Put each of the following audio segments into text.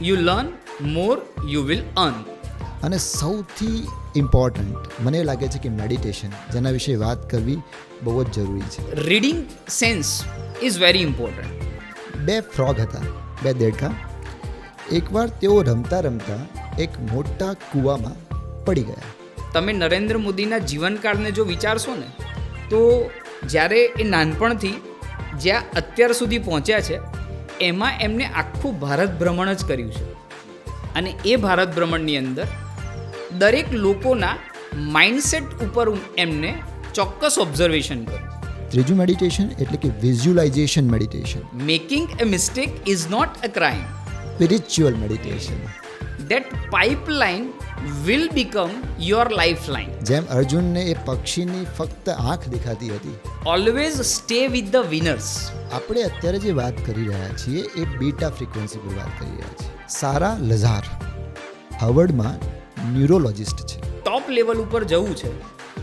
You learn, more you will earn. અને સૌથી important મને લાગે છે કે મેડિટેશન, જેના વિશે વાત કરવી બહુ જ જરૂરી છે. Reading sense is very important. 2 frog હતા, 2 દેડકા. એકવાર તેઓ રમતા રમતા એક મોટા કૂવામાં પડી ગયા. તમે નરેન્દ્ર મોદીના જીવનકાળને જો વિચારશો ને, તો જ્યારે એ નાનપણથી જ્યાં અત્યાર સુધી પહોંચ્યા છે, એમાં એમને આખું ભારત ભ્રમણ જ કર્યું છે. અને એ ભારત ભ્રમણની અંદર દરેક લોકોના માઇન્ડસેટ ઉપર એમને ચોક્કસ ઓબ્ઝર્વેશન કર્યું. ત્રીજું મેડિટેશન એટલે કે visualisation meditation. Making a mistake is not a crime. Spiritual meditation. That pipeline will become your lifeline. જેમ અર્જુનને એ પક્ષીની ફક્ત આંખ દેખાતી હતી. Always stay with the winners. આપણે અત્યારે જે વાત કરી રહ્યા છીએ એ બીટા ફ્રીક્વન્સી પર વાત કરી રહ્યા છીએ. સારા લઝાર હાર્વર્ડમાં ન્યુરોલોજિસ્ટ છે. ટોપ લેવલ ઉપર જવું છે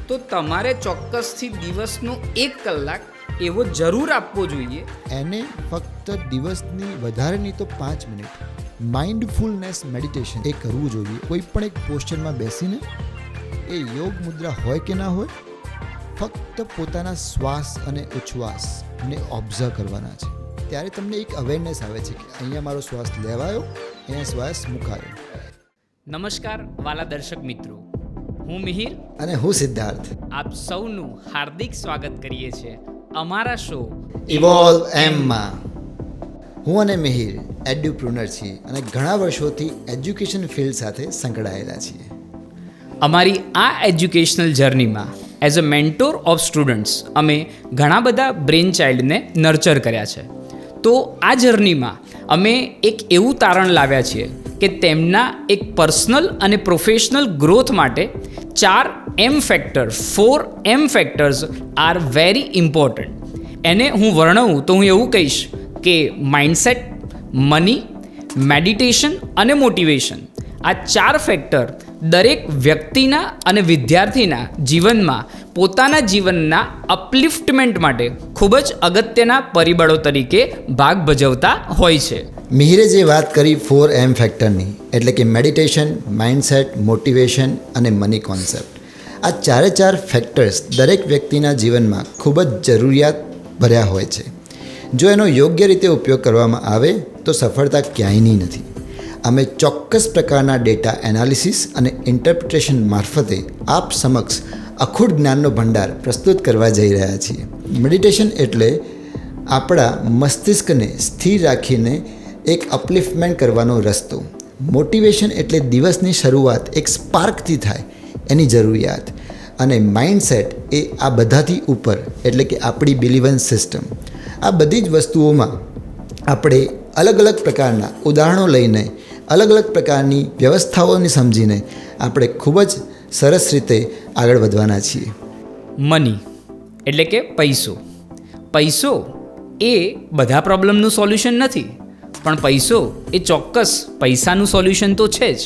તો તમારે ચોક્કસથી દિવસનો 1 કલાક એવો જરૂર આપવો જોઈએ. એને ફક્ત દિવસની વધારે નહીં તો 5 મિનિટ માઇન્ડફુલનેસ મેડિટેશન એ કરવું જોઈએ. કોઈ પણ એક પોસ્ચરમાં બેસીને, એ યોગ મુદ્રા હોય કે ના હોય, ફક્ત પોતાના શ્વાસ અને ઉચ્છ્વાસને ઓબ્ઝર્વ કરવાના છે. ત્યારે તમને એક અવેરનેસ આવે છે કે અહીંયા મારો શ્વાસ લેવાયો, અહીંયા શ્વાસ મુકાયો. નમસ્કાર વાલા દર્શક મિત્રો, હું મિહિર અને હું સિદ્ધાર્થ. આપ સૌનું હાર્દિક સ્વાગત કરીએ છીએ અમારા શો ઇવોલ્વ એમમાં. હું અને મિહિર એડ્યુપ્રુનર છીએ અને ઘણા વર્ષોથી એજ્યુકેશન ફિલ્ડ સાથે સંકળાયેલા છીએ. અમારી આ એજ્યુકેશનલ જર્નીમાં as a mentor of students અમે ઘણા બધા બ્રેન ચાઇલ્ડને નર્ચર કર્યા છે. તો આ જર્નીમાં અમે એક એવું તારણ લાવ્યા છીએ કે તેમના એક પર્સનલ અને પ્રોફેશનલ ગ્રોથ માટે 4 M factors are very important. એને હું વર્ણવું તો હું એવું કહીશ કે માઇન્ડસેટ, મની, મેડિટેશન અને મોટિવેશન, આ 4 ફેક્ટર દરેક વ્યક્તિના અને વિદ્યાર્થીના જીવનમાં પોતાના જીવનના અપલિફ્ટમેન્ટ માટે ખૂબ જ અગત્યના પરિબળો તરીકે ભાગ ભજવતા હોય છે. મિહિરે જે વાત કરી 4M ફેક્ટરની, એટલે કે મેડિટેશન, માઇન્ડસેટ, મોટિવેશન અને મની કોન્સેપ્ટ, આ 4 ફેક્ટર્સ દરેક વ્યક્તિના જીવનમાં ખૂબ જ જરૂરિયાત ભર્યા હોય છે. જો એનો યોગ્ય રીતે ઉપયોગ કરવામાં આવે તો સફળતા ક્યાંયની નથી. અમે ચોક્કસ પ્રકારના ડેટા એનાલિસિસ અને ઇન્ટરપ્રિટેશન મારફતે આપ સમક્ષ અખૂટ જ્ઞાનનો ભંડાર પ્રસ્તુત કરવા જઈ રહ્યા છીએ. મેડિટેશન એટલે આપણા મસ્તિષ્કને સ્થિર રાખીને એક અપલિફ્ટમેન્ટ કરવાનો રસ્તો. મોટિવેશન એટલે દિવસની શરૂઆત એક સ્પાર્કથી થાય એની જરૂરિયાત. અને માઇન્ડસેટ એ આ બધાથી ઉપર, એટલે કે આપણી બિલીવન સિસ્ટમ. આ બધી જ વસ્તુઓમાં આપણે અલગ અલગ પ્રકારના ઉદાહરણો લઈને, અલગ અલગ પ્રકારની વ્યવસ્થાઓને સમજીને આપણે ખૂબ જ સરસ રીતે આગળ વધવાના છીએ. મની એટલે કે પૈસો. પૈસો એ બધા પ્રોબ્લેમનું સોલ્યુશન નથી, પણ પૈસો એ ચોક્કસ પૈસાનું સોલ્યુશન તો છે જ.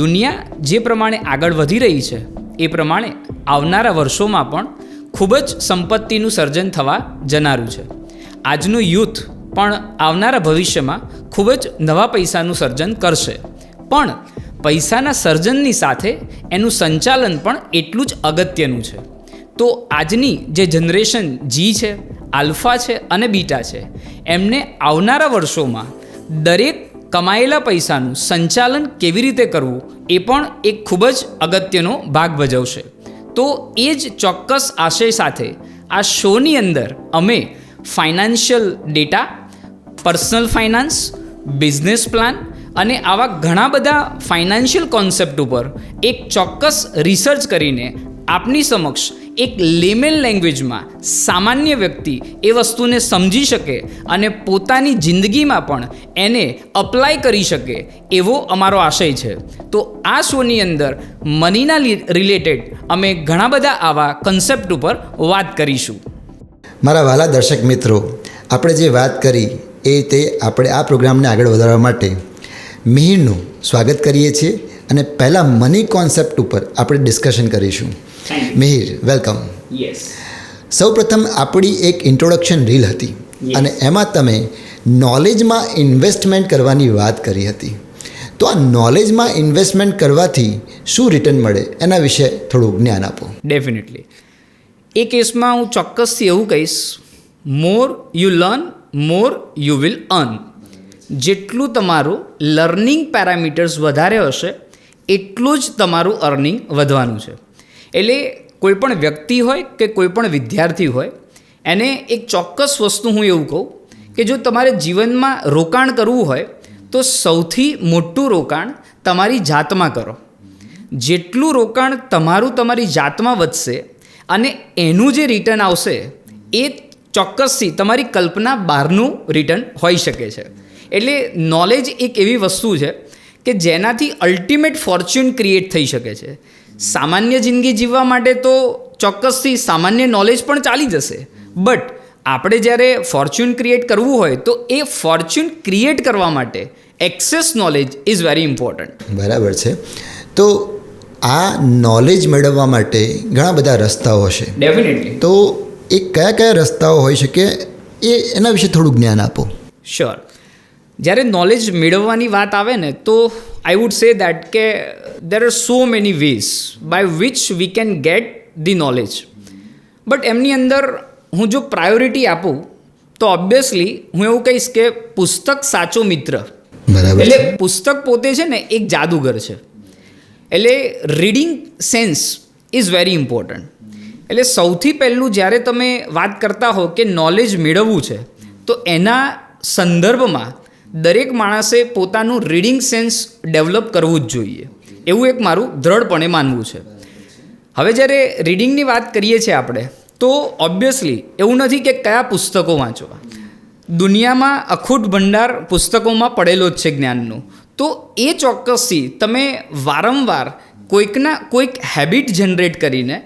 દુનિયા જે પ્રમાણે આગળ વધી રહી છે એ પ્રમાણે આવનારા વર્ષોમાં પણ ખૂબ જ સંપત્તિનું સર્જન થવા જનારું છે. આજનું યુથ પણ આવનારા ભવિષ્યમાં ખૂબ જ નવા પૈસાનું સર્જન કરશે. પણ પૈસાના સર્જનની સાથે એનું સંચાલન પણ એટલું જ અગત્યનું છે. તો આજની જે જનરેશન જી છે, આલ્ફા છે અને બીટા છે, એમને આવનારા વર્ષોમાં દરેક કમાયેલા પૈસાનું સંચાલન કેવી રીતે કરવું એ પણ એક ખૂબ જ અગત્યનો ભાગ ભજવશે. તો એ જ ચોક્કસ આશય સાથે આ શોની અંદર અમે financial data, personal finance, business plan અને આવા ઘણા બધા ફાઇનાન્શિયલ કોન્સેપ્ટ ઉપર એક ચોક્કસ રિસર્ચ કરીને આપની સમક્ષ એક લેમેન લેંગ્વેજમાં સામાન્ય વ્યક્તિ એ વસ્તુને સમજી શકે અને પોતાની જિંદગીમાં પણ એને અપ્લાય કરી શકે એવો અમારો આશય છે. તો આ શોની અંદર મનીના રિલેટેડ અમે ઘણા બધા આવા કન્સેપ્ટ ઉપર વાત કરીશું. મારા વહાલા દર્શક મિત્રો, આપણે જે વાત કરી એ રીતે આપણે આ પ્રોગ્રામને આગળ વધારવા માટે મિહિરનું સ્વાગત કરીએ છીએ અને પહેલાં મની કોન્સેપ્ટ ઉપર આપણે ડિસ્કશન કરીશું. મિહિર, વેલકમ. યસ. સૌપ્રથમ આપણી એક ઇન્ટ્રોડક્શન રીલ હતી અને એમાં તમે નોલેજમાં ઇન્વેસ્ટમેન્ટ કરવાની વાત કરી હતી. તો આ નોલેજમાં ઇન્વેસ્ટમેન્ટ કરવાથી શું રિટર્ન મળે એના વિશે થોડું જ્ઞાન આપો. ડેફિનેટલી એ કેસમાં હું ચોક્કસથી એવું કહીશ, મોર you learn more you will earn. જેટલું તમારું લર્નિંગ પેરામીટર્સ વધારે હશે એટલું જ તમારું અર્નિંગ વધવાનું છે. એટલે કોઈ પણ વ્યક્તિ હોય કે કોઈ પણ વિદ્યાર્થી હોય એને એક ચોક્કસ વસ્તુ હું એવું કહું કે જો તમારે જીવનમાં રોકાણ કરવું હોય તો સૌથી મોટું રોકાણ તમારી જાતમાં કરો. જેટલું રોકાણ તમારી જાતમાં વધશે અને એનું જે રિટર્ન આવશે એ ચોક્કસથી તમારી કલ્પના બહારનું રિટર્ન હોઈ શકે છે. એટલે નોલેજ એક એવી વસ્તુ છે કે જેનાથી અલ્ટિમેટ ફોર્ચ્યુન ક્રિએટ થઈ શકે છે. સામાન્ય જિંદગી જીવવા માટે તો ચોક્કસથી સામાન્ય નોલેજ પણ ચાલી જશે, બટ આપણે જ્યારે ફોર્ચ્યુન ક્રિએટ કરવું હોય તો એ ફોર્ચ્યુન ક્રિએટ કરવા માટે access knowledge is very important. બરાબર છે. તો આ નોલેજ મેળવવા માટે ઘણા બધા રસ્તાઓ હશે. ડેફિનેટલી. તો એ કયા કયા રસ્તાઓ હોઈ શકે એના વિશે થોડું જ્ઞાન આપો. શ્યોર. જ્યારે નોલેજ મેળવવાની વાત આવે ને તો આઈ વુડ સે દેટ કે there are so many ways by which we can get the knowledge. But એમની અંદર હું જો પ્રાયોરિટી આપું તો ઓબ્વિયસલી હું એવું કહીશ કે પુસ્તક સાચો મિત્ર. બરાબર. એટલે પુસ્તક પોતે છે ને એક જાદુગર છે. એટલે reading sense is very important. એટલે સૌથી પહેલું જ્યારે તમે વાત કરતા હો કે નોલેજ મેળવવું છે તો એના સંદર્ભમાં દરેક માણસે પોતાનું રીડિંગ સેન્સ ડેવલપ કરવું જ જોઈએ, એવું એક મારું દ્રઢપણે માનવું છે. હવે જ્યારે રીડિંગની વાત કરીએ છીએ આપણે તો ઓબ્વિયસલી એવું નથી કે કયા પુસ્તકો વાંચવા. દુનિયામાં અખૂટ ભંડાર પુસ્તકોમાં પડેલો જ છે જ્ઞાનનો. તો એ ચોક્કસથી તમે વારંવાર કોઈક હેબિટ જનરેટ કરીને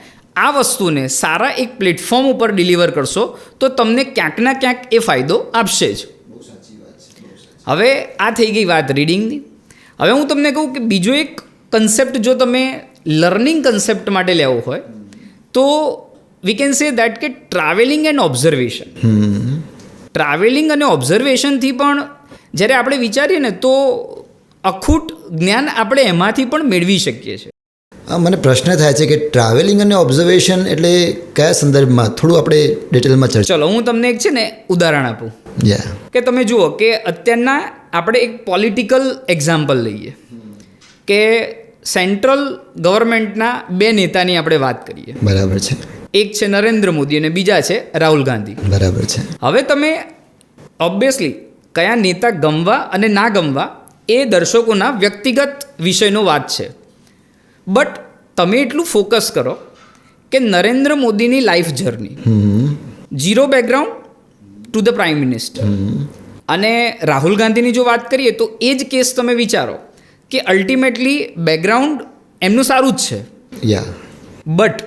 આ વસ્તુને સારા એક પ્લેટફોર્મ ઉપર ડિલિવર કરશો તો તમને ક્યાંકના ક્યાંક એ ફાયદો આપશે જ. હવે આ થઈ ગઈ વાત રીડિંગની. હવે હું તમને કહું કે બીજો એક કન્સેપ્ટ જો તમે લર્નિંગ કન્સેપ્ટ માટે લેવો હોય તો વી કેન સે દેટ કે ટ્રાવેલિંગ એન્ડ ઓબ્ઝર્વેશન. ટ્રાવેલિંગ અને ઓબ્ઝર્વેશનથી પણ જ્યારે આપણે વિચારીએ ને તો અખૂટ જ્ઞાન આપણે એમાંથી પણ મેળવી શકીએ છીએ. મને પ્રશ્ન થાય છે કે ટ્રાવેલિંગ અને ઓબ્ઝર્વેશન એટલે કયા સંદર્ભમાં થોડું આપણે ડિટેલમાં ચર્ચા. ચલો હું તમને એક છે ને ઉદાહરણ આપું. કે તમે જુઓ કે અત્યારના આપણે એક પોલિટિકલ એક્ઝામ્પલ લઈએ કે સેન્ટ્રલ ગવર્મેન્ટના બે નેતાની આપણે વાત કરીએ. બરાબર છે. એક છે નરેન્દ્ર મોદી અને બીજા છે રાહુલ ગાંધી. બરાબર છે. હવે તમે ઓબ્વિયસલી કયા નેતા ગમવા અને ના ગમવા એ દર્શકોના વ્યક્તિગત વિષયનો વાત છે, બટ તમે એટલું ફોકસ કરો કે નરેન્દ્ર મોદીની life journey, zero background to the prime minister, અને રાહુલ ગાંધીની જો વાત કરીએ તો એ જ કેસ તમે વિચારો કે અલ્ટિમેટલી બેકગ્રાઉન્ડ એમનું સારું જ છે, બટ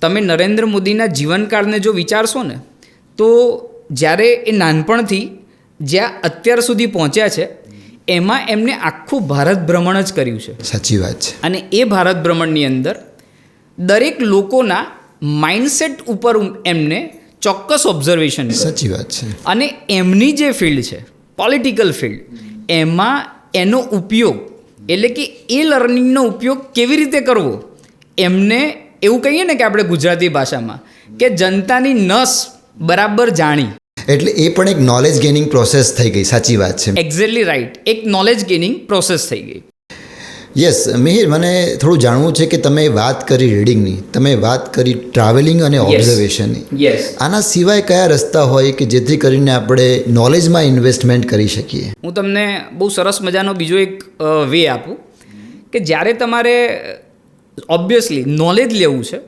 તમે નરેન્દ્ર મોદીના જીવનકાળને જો વિચારશો ને તો જ્યારે એ નાનપણથી જ્યાં અત્યાર સુધી પહોંચ્યા છે એમાં એમને આખું ભારત ભ્રમણ જ કર્યું છે. સાચી વાત છે. અને એ ભારત ભ્રમણની અંદર દરેક લોકોના માઇન્ડસેટ ઉપર એમને ચોક્કસ ઓબ્ઝર્વેશન. સાચી વાત છે. અને એમની જે ફિલ્ડ છે પોલિટિકલ ફિલ્ડ, એમાં એનો ઉપયોગ એટલે કે એ લર્નિંગનો ઉપયોગ કેવી રીતે કરવો એમને એવું કહીએ ને કે આપણે ગુજરાતી ભાષામાં કે જનતાની નસ બરાબર જાણી. એટલે એ પણ એક નોલેજ ગેઇનિંગ પ્રોસેસ થઈ ગઈ. સાચી વાત છે. Exactly right. એક નોલેજ ગેઇનિંગ પ્રોસેસ થઈ ગઈ. યસ મિહિર, મને થોડું જાણવું છે કે તમે વાત કરી રીડિંગની, તમે વાત કરી ટ્રાવેલિંગ અને ઓબ્ઝર્વેશનની. યસ. આના સિવાય કયા રસ્તા હોય કે જેથી કરીને આપણે નોલેજમાં ઇન્વેસ્ટમેન્ટ કરી શકીએ? હું તમને બહુ સરસ મજાનો બીજો એક વે આપું કે જ્યારે તમારે ઓબ્વિયસલી નોલેજ લેવું છે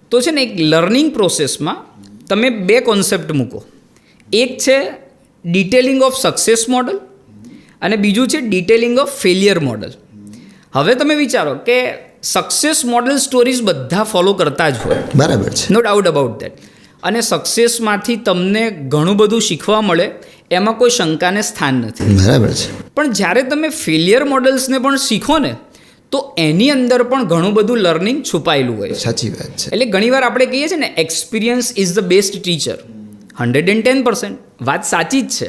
તો છે ને એક લર્નિંગ પ્રોસેસમાં તમે બે કોન્સેપ્ટ મૂકો. એક છે ડિટેલિંગ ઓફ સક્સેસ મોડલ અને બીજું છે ડિટેલિંગ ઓફ ફેલિયર મોડલ. હવે તમે વિચારો કે સક્સેસ મોડલ સ્ટોરીઝ બધા ફોલો કરતા જ હોય. બરાબર છે. No doubt about that. અને સક્સેસમાંથી તમને ઘણું બધું શીખવા મળે, એમાં કોઈ શંકાને સ્થાન નથી. બરાબર છે. પણ જ્યારે તમે ફેલિયર મોડલ્સને પણ શીખો ને તો એની અંદર પણ ઘણું બધું લર્નિંગ છુપાયેલું હોય. સાચી વાત છે. એટલે ઘણીવાર આપણે કહીએ છીએ ને experience is the best teacher. 110%. વાત સાચી જ છે.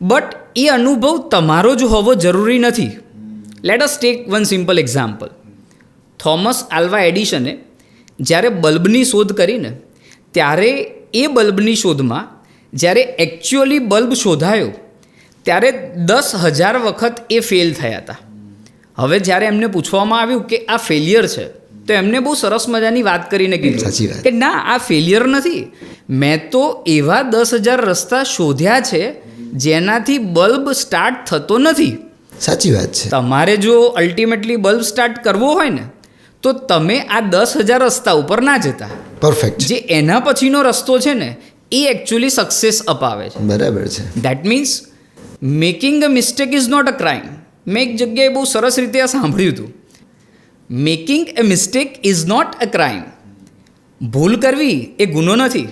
બટ એ અનુભવ તમારો જ હોવો જરૂરી નથી. Let us take one simple example. Thomas Alva એડિશને જ્યારે બલ્બની શોધ કરીને ત્યારે એ બલ્બની શોધમાં જ્યારે એકચ્યુઅલી બલ્બ શોધાયો ત્યારે 10,000 વખત એ ફેલ થયા હતા. હવે જ્યારે એમને પૂછવામાં આવ્યું કે આ ફેલિયર છે તો એમને બહુ સરસ મજાની વાત કરીને કીધું કે ના, આ ફેલિયર નથી. મેં તો એવા 10,000 રસ્તા શોધ્યા છે જેનાથી બલ્બ સ્ટાર્ટ થતો નથી. સાચી વાત છે. તમારે જો અલ્ટિમેટલી બલ્બ સ્ટાર્ટ કરવો હોય ને તો તમે આ 10,000 રસ્તા ઉપર ના જતા. પરફેક્ટ. જે એના પછીનો રસ્તો છે ને એ એકચ્યુઅલી સક્સેસ અપાવે છે. બરાબર છે. That means making a mistake is not a crime. મેં એક જગ્યાએ બહુ સરસ રીતે આ સાંભળ્યું હતું. Making a mistake is not a crime. ભૂલ કરવી એ ગુનો નથી,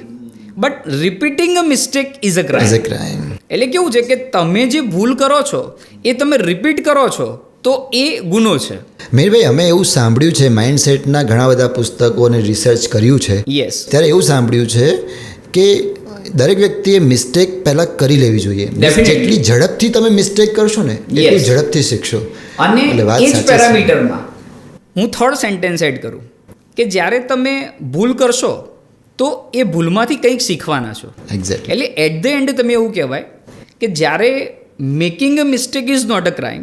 but repeating a mistake is a crime. એટલે કેવું છે કે તમે જે ભૂલ કરો છો એ તમે રિપીટ કરો છો તો એ ગુનો છે. મેરભાઈ, અમે એવું સાંભળ્યું છે, માઇન્ડસેટના ઘણા બધા પુસ્તકો અને રિસર્ચ કર્યું છે. યસ. ત્યારે એવું સાંભળ્યું છે કે દરેક વ્યક્તિએ મિસ્ટેક પહેલાં કરી લેવી જોઈએ. જેટલી ઝડપથી તમે મિસ્ટેક કરશો ને એટલી ઝડપથી શીખશો. અને એ જ પેરામીટરમાં હું થર્ડ સેન્ટેન્સ એડ કરું કે જ્યારે તમે ભૂલ કરશો તો એ ભૂલમાંથી કંઈક શીખવાના છો. એક્ઝેક્ટલી. એટલે એટ ધ એન્ડ તમે એવું કહેવાય કે જ્યારે making a mistake is not a crime,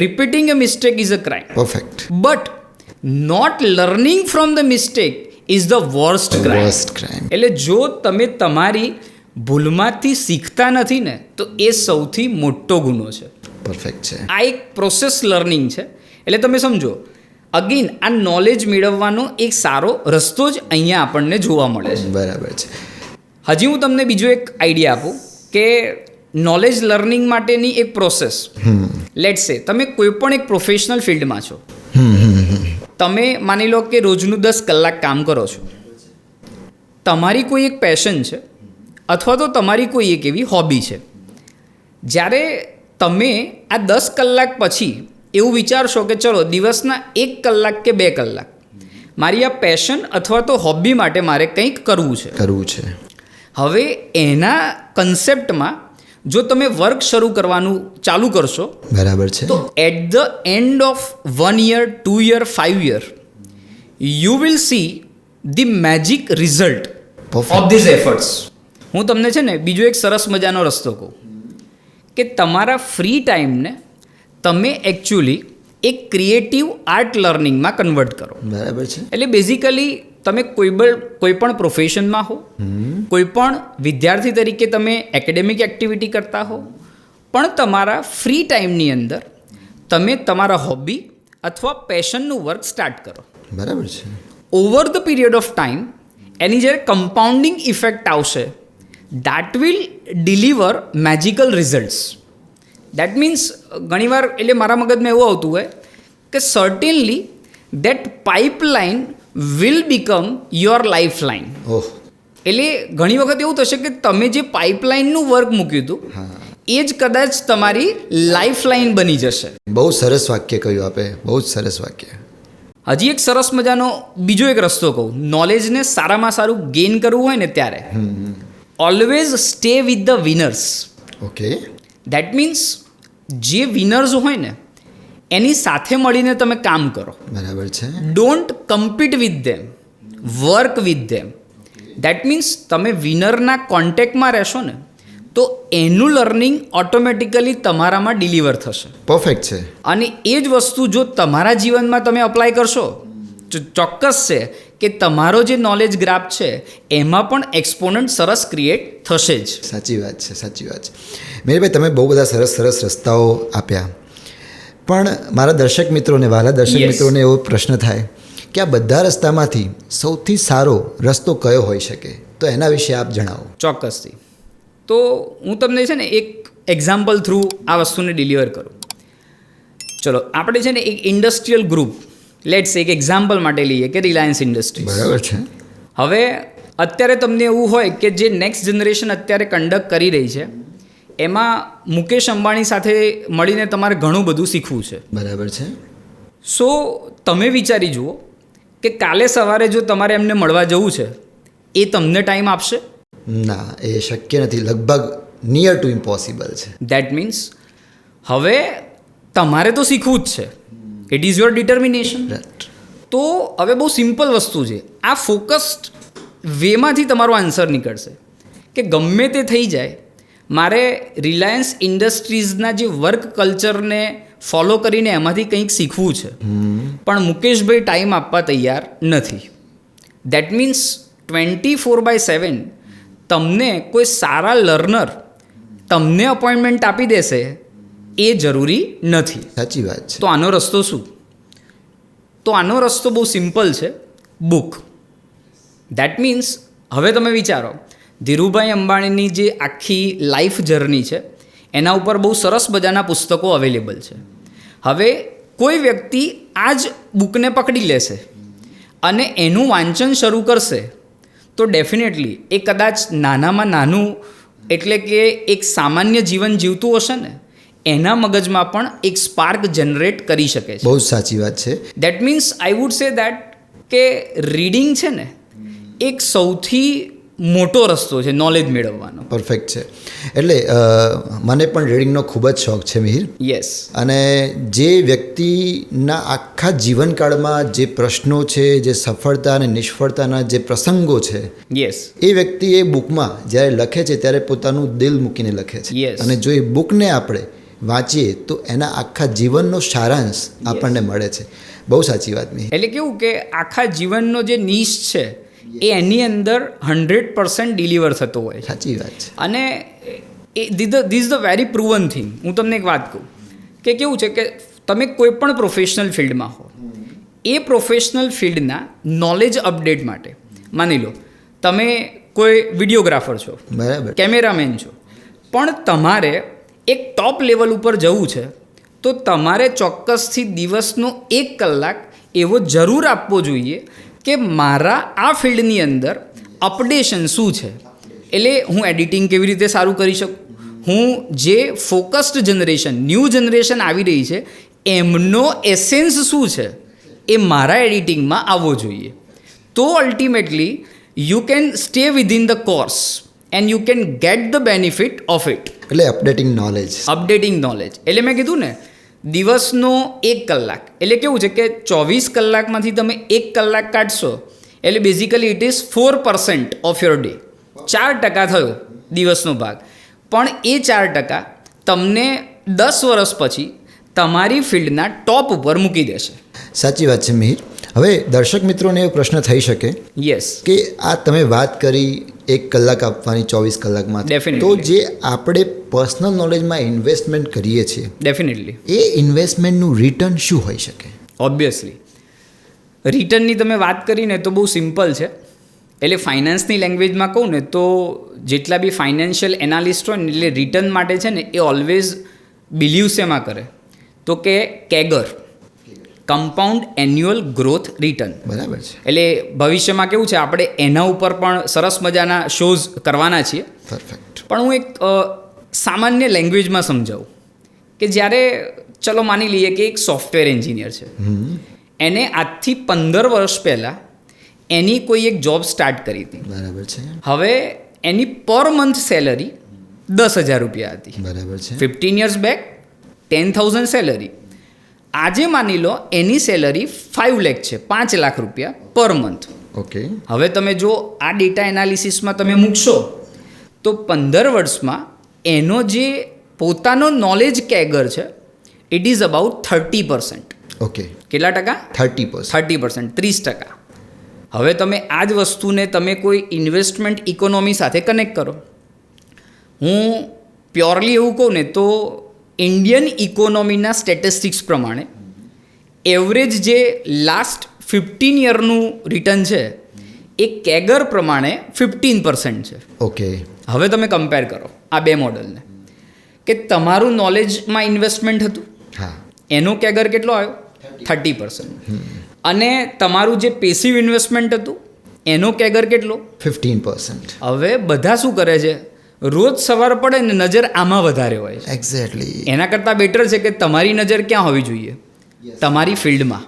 repeating a mistake is a crime. Perfect. But not learning from the mistake is the worst crime. એટલે જો તમે તમારી ભૂલમાંથી શીખતા નથી ને તો એ સૌથી મોટો ગુનો છે. પરફેક્ટ છે. આ એક પ્રોસેસ લર્નિંગ છે. એટલે તમે સમજો, અગેન આ નોલેજ મેળવવાનો એક સારો રસ્તો જ અહીંયા આપણને જોવા મળે છે. બરાબર છે. હજી હું તમને બીજો એક આઈડિયા આપું કે નોલેજ લર્નિંગ માટેની એક પ્રોસેસ. લેટ્સ સે તમે કોઈ પણ એક પ્રોફેશનલ ફિલ્ડમાં છો. તમે માની લો કે રોજનું 10 કલાક કામ કરો છો. તમારી કોઈ એક પેશન છે અથવા તો તમારી કોઈ એક એવી હોબી છે. જ્યારે તમે આ 10 કલાક પછી એવું વિચારશો કે ચલો દિવસના 1 કલાક કે 2 કલાક મારી આ પેશન અથવા તો હોબી માટે મારે કંઈક કરવું છે. હવે એના કન્સેપ્ટમાં જો તમે વર્ક શરૂ કરવાનું ચાલુ કરશો, બરાબર છે, તો at the end of 1 year, 2 year, 5 year you will see the magic result of these efforts. હું તમને છે ને બીજો એક સરસ મજાનો રસ્તો કહું કે તમારા ફ્રી ટાઈમને તમે એકચ્યુઅલી એક ક્રિએટિવ આર્ટ લર્નિંગમાં કન્વર્ટ કરો. બરાબર છે. એટલે બેઝિકલી તમે કોઈ પણ પ્રોફેશનમાં હો, કોઈ પણ વિદ્યાર્થી તરીકે તમે એકેડેમિક એક્ટિવિટી કરતા હો, પણ તમારા ફ્રી ટાઈમની અંદર તમે તમારા હોબી અથવા પેશનનું વર્ક સ્ટાર્ટ કરો. બરાબર છે. Over the period of time એની જ્યારે કમ્પાઉન્ડિંગ ઇફેક્ટ આવશે, that will deliver magical results. That means ઘણીવાર એટલે મારા મગજમાં એવું આવતું હોય કે certainly that pipeline will become your life line. એટલે ઘણી વખત એવું થશે કે તમે જે પાઇપલાઇનનું વર્ક મૂક્યું હતું એ જ કદાચ તમારી લાઈફ લાઇન બની જશે. બહુ સરસ વાક્ય કહ્યું આપે, બહુ જ સરસ વાક્ય. હજી એક સરસ મજાનો બીજો એક રસ્તો કહું. નોલેજને સારામાં સારું ગેઇન કરવું હોય ને ત્યારે always stay with the winners. Okay. That means જે વિનર્સ હોય ને એની સાથે મળીને તમે કામ કરો. બરાબર છે. Don't compete with them, work with them. That means તમે વિનરના કોન્ટેક્ટમાં રહેશો ને તો એનું લર્નિંગ ઓટોમેટિકલી તમારામાં ડિલિવર થશે. પરફેક્ટ છે. અને એ જ વસ્તુ જો તમારા જીવનમાં તમે અપ્લાય કરશો તો ચોક્કસ છે કે તમારો જે નોલેજ ગ્રાફ છે એમાં પણ એક્સપોનન્ટ સરસ ક્રિએટ થશે જ. સાચી વાત છે, સાચી વાત છે. મેરભાઈ, તમે બહુ બધા સરસ સરસ રસ્તાઓ આપ્યા, પણ મારા દર્શક મિત્રોને, વાલા દર્શક મિત્રોને એવો પ્રશ્ન થાય કે આ બધા રસ્તામાંથી સૌથી સારો રસ્તો કયો હોઈ શકે, તો એના વિશે આપ જણાવો. ચોક્કસથી. તો હું તમને છે ને એક એક્ઝામ્પલ થ્રુ આ વસ્તુને ડિલિવર કરું. ચલો આપણે છે ને એક ઇન્ડસ્ટ્રીયલ ગ્રુપ, લેટ્સ એક એક્ઝામ્પલ માટે લઈએ કે રિલાયન્સ ઇન્ડસ્ટ્રીઝ. બરાબર છે. હવે અત્યારે તમને એવું હોય કે જે નેક્સ્ટ જનરેશન અત્યારે કન્ડક્ટ કરી રહી છે એમાં મુકેશ અંબાણી સાથે મળીને તમારે ઘણું બધું શીખવું છે. બરાબર છે. સો તમે વિચારી જુઓ કે કાલે સવારે જો તમારે એમને મળવા જવું છે, એ તમને ટાઈમ આપશે? ના, એ શક્ય નથી. લગભગ નિયર ટુ ઇમ્પોસિબલ છે. દેટ મીન્સ હવે તમારે તો શીખવું જ છે. It is your determination. Right. તો હવે બહુ સિમ્પલ વસ્તુ છે. આ ફોકસ્ડ વેમાંથી તમારો આન્સર નીકળશે કે ગમે તે થઈ જાય, મારે રિલાયન્સ ઇન્ડસ્ટ્રીઝના જે વર્ક કલ્ચરને ફોલો કરીને એમાંથી કંઈક શીખવું છે, પણ મુકેશભાઈ ટાઈમ આપવા તૈયાર નથી. દેટ મીન્સ 24/7 તમને કોઈ સારા લર્નર તમને અપોઇન્ટમેન્ટ આપી દેશે એ જરૂરી નથી. સાચી વાત છે. તો આનો રસ્તો શું? તો આનો રસ્તો બહુ સિમ્પલ છે, બુક. દેટ મીન્સ હવે તમે વિચારો, ધીરુભાઈ અંબાણીની જે આખી લાઈફ જર્ની છે એના ઉપર બહુ સરસ મજાના પુસ્તકો અવેલેબલ છે. હવે કોઈ વ્યક્તિ આ જ બુકને પકડી લેશે અને એનું વાંચન શરૂ કરશે તો ડેફિનેટલી એ કદાચ નાનામાં નાનું એટલે કે એક સામાન્ય જીવન જીવતું હશે ને એના મગજમાં પણ એક સ્પાર્ક જનરેટ કરી શકે છે. બહુ જ સાચી વાત છે. That means I would say that કે રીડિંગ છે ને એક સૌથી મોટો રસ્તો છે નોલેજ મેળવવાનો. પરફેક્ટ છે. એટલે મને પણ રીડિંગનો ખૂબ જ શોખ છે મિહિર. યસ. અને જે વ્યક્તિના આખા જીવનકાળમાં જે પ્રશ્નો છે, જે સફળતા અને નિષ્ફળતાના જે પ્રસંગો છે, યસ, એ વ્યક્તિ એ બુકમાં જ્યારે લખે છે ત્યારે પોતાનું દિલ મૂકીને લખે છે. Yes. અને જો એ બુકને આપણે વાંચીએ તો એના આખા જીવનનો સારાંશ આપણને મળે છે. બહુ સાચી વાત મિહિર. એટલે કેવું કે આખા જીવનનો જે નીશ છે એ એની અંદર 100% ડિલિવર થતો હોય છે. સાચી વાત છે. અને this the very proven thing. હું તમને એક વાત કહું કે કેવું છે કે તમે કોઈ પણ પ્રોફેશનલ ફિલ્ડમાં હો, એ પ્રોફેશનલ ફિલ્ડના નોલેજ અપડેટ માટે, માની લો તમે કોઈ વિડીયોગ્રાફર છો, બરાબર. કેમેરામેન છો, પણ તમારે એક ટોપ લેવલ ઉપર જવું છે તો તમારે ચોક્કસથી દિવસનો 1 કલાક એવો જરૂર આપવો જોઈએ કે મારા આ ફિલ્ડની અંદર અપડેશન શું છે. એટલે હું એડિટિંગ કેવી રીતે સારું કરી શકું, હું જે ફોકસ્ડ જનરેશન, ન્યૂ જનરેશન આવી રહી છે એમનો એસેન્સ શું છે એ મારા એડિટિંગમાં આવવો જોઈએ. તો ultimately you can stay within the course and you can get the benefit of it. એટલે અપડેટિંગ નોલેજ. અપડેટિંગ નોલેજ એટલે મેં કીધું ને દિવસનો 1 કલાક એટલે કેવું છે કે 24 કલાકમાંથી તમે 1 કલાક કાઢશો એટલે basically it is 4% of your day. 4% થયો દિવસનો ભાગ, પણ એ 4% તમને 10 વર્ષ પછી તમારી ફિલ્ડના ટોપ ઉપર મૂકી દેશે. સાચી વાત છે મિહિર. હવે દર્શક મિત્રોને એવો પ્રશ્ન થઈ શકે યસ કે આ તમે વાત કરી 1 કલાક આપવાની 24 કલાકમાં, Definitely. તો જે આપણે પર્સનલ નોલેજમાં ઇન્વેસ્ટમેન્ટ કરીએ છીએ ડેફિનેટલી એ ઇન્વેસ્ટમેન્ટનું રિટર્ન શું હોઈ શકે? ઓબ્વિયસલી રિટર્નની તમે વાત કરીને તો બહુ સિમ્પલ છે. એટલે ફાઇનાન્સની લેંગ્વેજમાં કહું ને તો જેટલા બી ફાઇનાન્શિયલ એનાલિસ્ટ હોય ને એટલે રિટર્ન માટે છે ને એ ઓલવેઝ બિલીવ શેમાં કરે તો કે કેગર, કમ્પાઉન્ડ એન્યુઅલ ગ્રોથ રિટર્ન. બરાબર છે. એટલે ભવિષ્યમાં કેવું છે આપણે એના ઉપર પણ સરસ મજાના શોઝ કરવાના છીએ. પરફેક્ટ. પણ હું એક સામાન્ય લેંગ્વેજમાં સમજાવું કે જ્યારે ચલો માની લઈએ કે એક સોફ્ટવેર એન્જિનિયર છે, એને આજથી 15 વર્ષ પહેલાં એની કોઈ એક જોબ સ્ટાર્ટ કરી હતી. બરાબર છે. હવે એની પર મંથ સેલરી 10,000 રૂપિયા હતી. બરાબર છે. 15 યર્સ બેક 10,000 સેલરી. આજે માની લો એની સેલરી 5 લાખ છે, 5 લાખ રૂપિયા પર મંથ. ઓકે. હવે તમે જો આ ડેટા એનાલિસિસમાં તમે મૂકશો તો 15 વર્ષમાં એનો જે પોતાનો નોલેજ કેગર છે ઇટ ઇઝ અબાઉટ 30%. ઓકે. કેટલા ટકા? 30%. 30%. હવે તમે આ જ વસ્તુને તમે કોઈ ઇન્વેસ્ટમેન્ટ ઇકોનોમી સાથે કનેક્ટ કરો. હું પ્યોરલી એવું કહું ને તો ઇન્ડિયન ઇકોનોમીના સ્ટેટિસ્ટિક્સ પ્રમાણે એવરેજ જે લાસ્ટ 15 યરનું રિટર્ન છે એ કેગર પ્રમાણે 15% છે. ઓકે. હવે તમે કમ્પેર કરો આ બે મોડલને કે તમારું નોલેજમાં ઇન્વેસ્ટમેન્ટ હતું, હા, એનો કેગર કેટલો આવ્યો? 30%. અને તમારું જે પેસિવ ઇન્વેસ્ટમેન્ટ હતું એનો કેગર કેટલો? 15%. હવે બધા શું કરે છે, રોજ સવાર પડે ને નજર આમાં વધારે હોય છે. એક્ઝેક્ટલી. એના કરતાં બેટર છે કે તમારી નજર ક્યાં હોવી જોઈએ? તમારી ફિલ્ડમાં.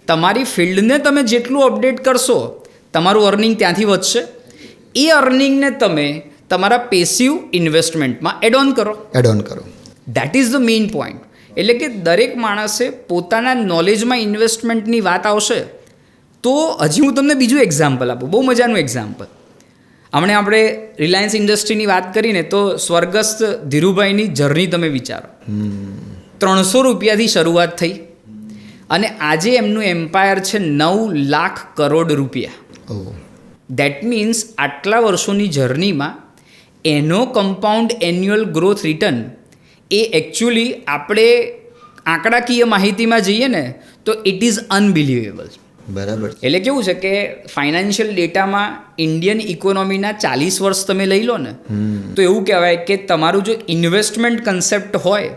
તમારી ફિલ્ડને તમે જેટલું અપડેટ કરશો તમારું અર્નિંગ ત્યાંથી વધશે. એ અર્નિંગને તમે તમારા પેસિવ ઇન્વેસ્ટમેન્ટમાં એડ ઓન કરો. That is the main point. એટલે કે દરેક માણસે પોતાના નોલેજમાં ઇન્વેસ્ટમેન્ટની વાત આવશે તો હજી હું તમને બીજું એક્ઝામ્પલ આપું, બહુ મજાનું એક્ઝામ્પલ. હમણાં આપણે રિલાયન્સ ઇન્ડસ્ટ્રીની વાત કરીને તો સ્વર્ગસ્થ ધીરુભાઈની જર્ની તમે વિચારો. 300 રૂપિયાથી શરૂઆત થઈ અને આજે એમનું એમ્પાયર છે 9 લાખ કરોડ રૂપિયા. દેટ મીન્સ આટલા વર્ષોની જર્નીમાં એનો કમ્પાઉન્ડ એન્યુઅલ ગ્રોથ રિટર્ન એ એકચ્યુઅલી આપણે આંકડાકીય માહિતીમાં જઈએ ને તો ઇટ ઇઝ અનબિલિવેબલ. બરાબર. એટલે કેવું છે કે ફાઇનાન્શિયલ ડેટામાં ઇન્ડિયન ઇકોનોમીના 40 વર્ષ તમે લઈ લો ને તો એવું કહેવાય કે તમારું જો ઇન્વેસ્ટમેન્ટ કન્સેપ્ટ હોય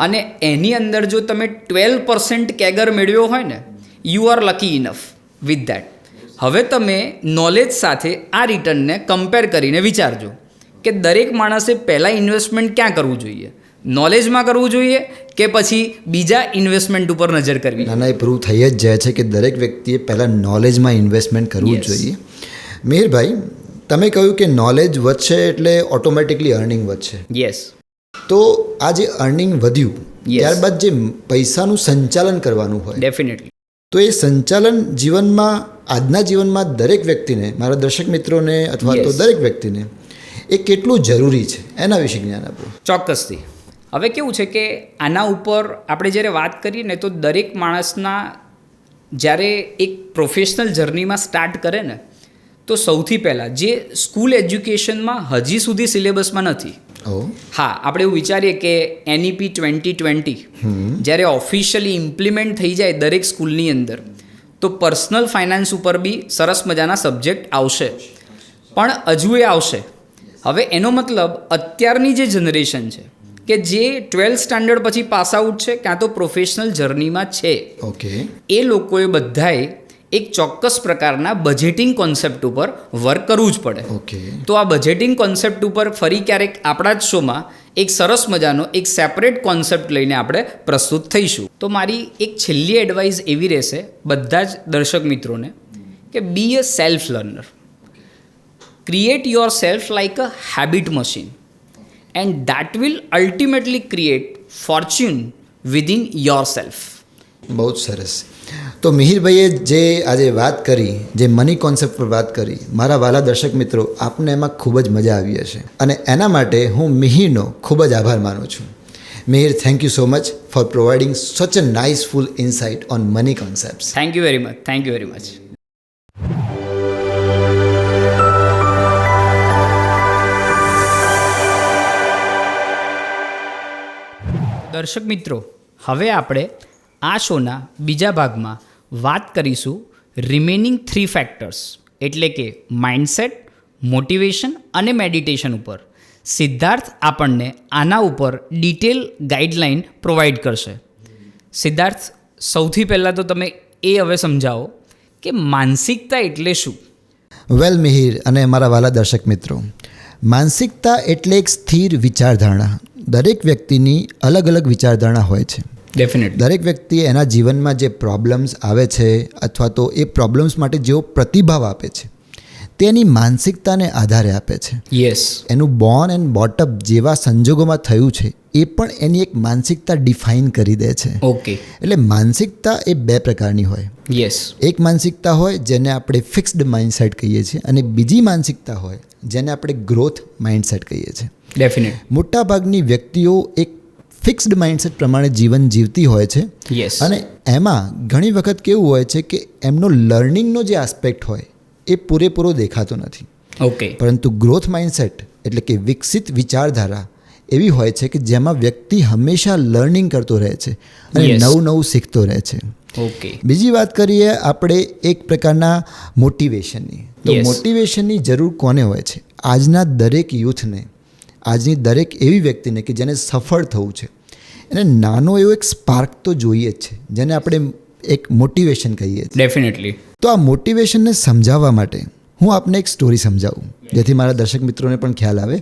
અને એની અંદર જો તમે 12% કેગર મેળવ્યો હોય ને you are lucky enough with that. હવે તમે નોલેજ સાથે આ રિટર્નને કમ્પેર કરીને વિચારજો કે દરેક માણસે પહેલાં ઇન્વેસ્ટમેન્ટ ક્યાં કરવું જોઈએ, નોલેજમાં કરવું જોઈએ કે પછી બીજા ઇન્વેસ્ટમેન્ટ ઉપર નજર કરવી? ના, એ પ્રૂવ થઈ જ જાય છે કે દરેક વ્યક્તિએ પહેલાં નોલેજમાં ઇન્વેસ્ટમેન્ટ કરવું જોઈએ. મિહિરભાઈ, તમે કહ્યું કે નોલેજ વધશે એટલે ઓટોમેટિકલી અર્નિંગ વધશે. યસ. તો આ જે અર્નિંગ વધ્યું ત્યારબાદ જે પૈસાનું સંચાલન કરવાનું હોય ડેફિનેટલી, તો એ સંચાલન જીવનમાં આજના જીવનમાં દરેક વ્યક્તિને, મારા દર્શક મિત્રોને અથવા તો દરેક વ્યક્તિને એ કેટલું જરૂરી છે એના વિશે જ્ઞાન આપો. ચોક્કસથી. હવે કેવું છે કે આના ઉપર આપણે જ્યારે વાત કરીએ ને તો દરેક માણસના જ્યારે એક પ્રોફેશનલ જર્નીમાં સ્ટાર્ટ કરે ને તો સૌથી પહેલાં જે સ્કૂલ એજ્યુકેશનમાં હજી સુધી સિલેબસમાં નથી. હા, આપણે એવું વિચારીએ કે NEP 2020 જ્યારે ઓફિશિયલી ઇમ્પ્લિમેન્ટ થઈ જાય દરેક સ્કૂલની અંદર તો પર્સનલ ફાઇનાન્સ ઉપર બી સરસ મજાના સબ્જેક્ટ આવશે, પણ હજુ એ આવશે. હવે એનો મતલબ અત્યારની જે જનરેશન છે કે જે 12th સ્ટાન્ડર્ડ પછી પાસ આઉટ છે કાં તો પ્રોફેશનલ જર્નીમાં છે, એ લોકોએ બધાએ એક ચોક્કસ પ્રકારના બજેટિંગ કોન્સેપ્ટ ઉપર વર્ક કરવું જ પડે. તો આ બજેટિંગ કોન્સેપ્ટ ઉપર ફરી ક્યારેક આપણા જ શોમાં એક સરસ મજાનો એક સેપરેટ કોન્સેપ્ટ લઈને આપણે પ્રસ્તુત થઈશું. તો મારી એક છેલ્લી એડવાઇસ એવી રહેશે બધા જ દર્શક મિત્રોને કે be a self learner. Create yourself like a habit machine and that will ultimately create fortune within yourself. બહુ જ સરસ. તો મિહિરભાઈએ જે આજે વાત કરી, જે મની કોન્સેપ્ટ પર વાત કરી, મારા વાલા દર્શક મિત્રો, આપને એમાં ખૂબ જ મજા આવી હશે અને એના માટે હું મિહિરનો ખૂબ જ આભાર માનું છું. Mihir, thank you so much for providing such a nice full insight on money concepts. Thank you very much. Thank you very much. દર્શક મિત્રો, હવે આપણે આ શોના બીજા ભાગમાં વાત કરીશું રિમેનિંગ 3 ફેક્ટર્સ એટલે કે માઇન્ડસેટ, મોટિવેશન અને મેડિટેશન ઉપર. સિદ્ધાર્થ આપણને આના ઉપર ડિટેલ ગાઈડલાઇન પ્રોવાઈડ કરશે. સિદ્ધાર્થ, સૌથી પહેલાં તો તમે એ હવે સમજાવો કે માનસિકતા એટલે શું? વેલ મિહિર અને મારા વાલા દર્શક મિત્રો, માનસિકતા એટલે એક સ્થિર વિચારધારણા. દરેક વ્યક્તિની અલગ અલગ વિચારધારણા હોય છે. ડેફિનેટલી દરેક વ્યક્તિએ એના જીવનમાં જે પ્રોબ્લેમ્સ આવે છે અથવા તો એ પ્રોબ્લેમ્સ માટે જેવો પ્રતિભાવ આપે છે તે એની માનસિકતાને આધારે આપે છે. યસ. એનું બોર્ન એન્ડ બોટઅપ જેવા સંજોગોમાં થયું છે એ પણ એની એક માનસિકતા ડિફાઇન કરી દે છે. ઓકે. એટલે માનસિકતા એ 2 પ્રકારની હોય. યસ. એક માનસિકતા હોય જેને આપણે ફિક્સ્ડ માઇન્ડસેટ કહીએ છીએ અને બીજી માનસિકતા હોય જેને આપણે ગ્રોથ માઇન્ડસેટ કહીએ છીએ. ડેફિનેટ. મોટાભાગની વ્યક્તિઓ એક ફિક્સ્ડ માઇન્ડસેટ પ્રમાણે જીવન જીવતી હોય છે. યસ. અને એમાં ઘણી વખત કેવું હોય છે કે એમનો લર્નિંગનો જે આસ્પેક્ટ હોય એ પૂરેપૂરો દેખાતો નથી. ઓકે. પરંતુ ગ્રોથ માઇન્ડસેટ એટલે કે વિકસિત વિચારધારા એવી હોય છે કે જેમાં વ્યક્તિ હંમેશા લર્નિંગ કરતો રહે છે અને નવું નવું શીખતો રહે છે. ઓકે. બીજી વાત કરીએ આપણે એક પ્રકારના મોટિવેશનની. તો મોટિવેશનની જરૂર કોને હોય છે? આજના દરેક યુથને, આજની દરેક એવી વ્યક્તિને કે જેને સફળ થવું છે એને નાનો એવો એક સ્પાર્ક તો જોઈએ જ છે જેને આપણે એક મોટિવેશન કહીએ છીએ. ડેફિનેટલી. તો આ મોટિવેશનને સમજાવવા માટે હું આપને એક સ્ટોરી સમજાવું જેથી મારા દર્શક મિત્રોને પણ ખ્યાલ આવે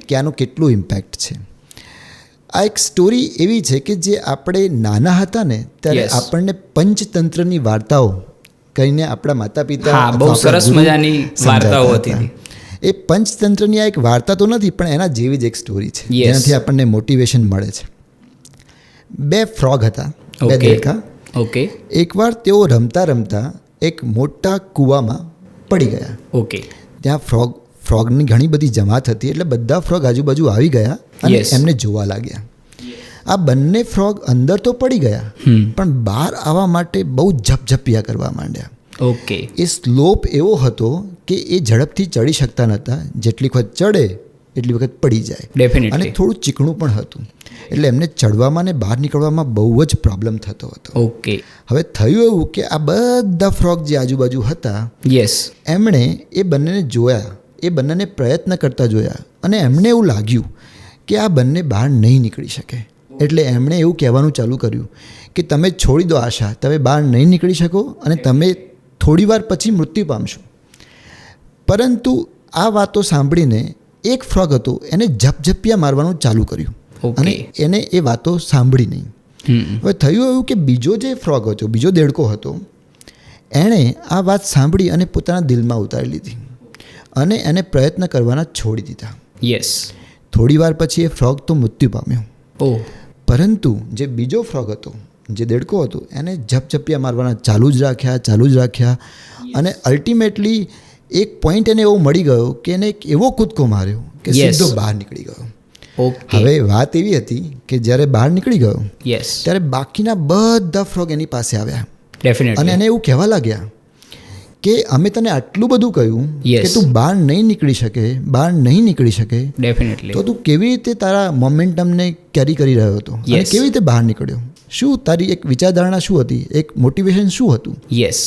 કે આનું કેટલું ઇમ્પેક્ટ છે. આ એક સ્ટોરી એવી છે કે જે આપણે નાના હતા ને ત્યારે આપણને પંચતંત્રની વાર્તાઓ કહીને આપણા માતા પિતા બહુ સરસ મજાની વાર્તાઓ હતી. એ પંચતંત્રની આ એક વાર્તા તો નથી, પણ એના જેવી જ એક સ્ટોરી છે Yes. જેનાથી આપણને મોટિવેશન મળે છે. 2 ફ્રોગ હતા, 2 Okay. દેડકા. ઓકે એકવાર તેઓ રમતા રમતા એક મોટા કૂવામાં પડી ગયા. ઓકે ત્યાં ફ્રોગની ઘણી બધી જમાત હતી, એટલે બધા ફ્રોગ આજુબાજુ આવી ગયા અને Yes. એમને જોવા લાગ્યા. આ બંને ફ્રોગ અંદર તો પડી ગયા, પણ બહાર આવવા માટે બહુ ઝપઝપિયા કરવા માંડ્યા. ઓકે એ સ્લોપ એવો હતો કે એ ઝડપથી ચડી શકતા નહોતા. જેટલી વખત ચડે એટલી વખત પડી જાય, અને ડેફિનેટલી થોડું ચીકણું પણ હતું, એટલે એમને ચડવામાં અને બહાર નીકળવામાં બહુ જ પ્રોબ્લેમ થતો હતો. ઓકે હવે થયું એવું કે આ બધા ફ્રોગ જે આજુબાજુ હતા, યસ એમણે એ બંનેને જોયા, એ બંનેને પ્રયત્ન કરતા જોયા, અને એમને એવું લાગ્યું કે આ બંને બહાર નહીં નીકળી શકે. એટલે એમણે એવું કહેવાનું ચાલુ કર્યું કે તમે છોડી દો આશા, તમે બહાર નહીં નીકળી શકો અને તમે થોડી વાર પછી મૃત્યુ પામશો. પરંતુ આ વાતો સાંભળીને એક ફ્રોગ હતો, એને ઝપઝપિયા મારવાનું ચાલુ કર્યું, Okay. અને એને એ વાતો સાંભળી નહીં. હવે થયું એવું કે બીજો જે ફ્રોગ હતો, બીજો દેડકો હતો, એણે આ વાત સાંભળી અને પોતાના દિલમાં ઉતારી લીધી અને એને પ્રયત્ન કરવાના છોડી દીધા. યસ થોડી વાર પછી એ ફ્રોગ તો મૃત્યુ પામ્યો, ઓહ પરંતુ જે બીજો ફ્રોગ હતો, જે દેડકો હતો, એને ઝપઝપિયા મારવાના ચાલુ જ રાખ્યા અને અલ્ટિમેટલી એક પોઈન્ટ એને એવો મળી ગયો કે એને એક એવો કૂદકો માર્યો કે Yes. સીધો બહાર નીકળી ગયો. ઓકે હવે વાત એવી હતી કે જ્યારે બહાર નીકળી ગયો યસ ત્યારે બાકીના બધા ફ્રોગ એની પાસે આવ્યા અને ડેફિનેટલી એને એવું કહેવા લાગ્યા કે અમે તને આટલું બધું કહ્યું Yes. કે તું બહાર નહીં નીકળી શકે, ડેફિનેટલી તો તું કેવી રીતે તારા મોમેન્ટમને કેરી કરી રહ્યો હતો અને Yes. કેવી રીતે બહાર નીકળ્યો? શું તારી એક વિચારધારણા શું હતી, એક મોટિવેશન શું હતું? યસ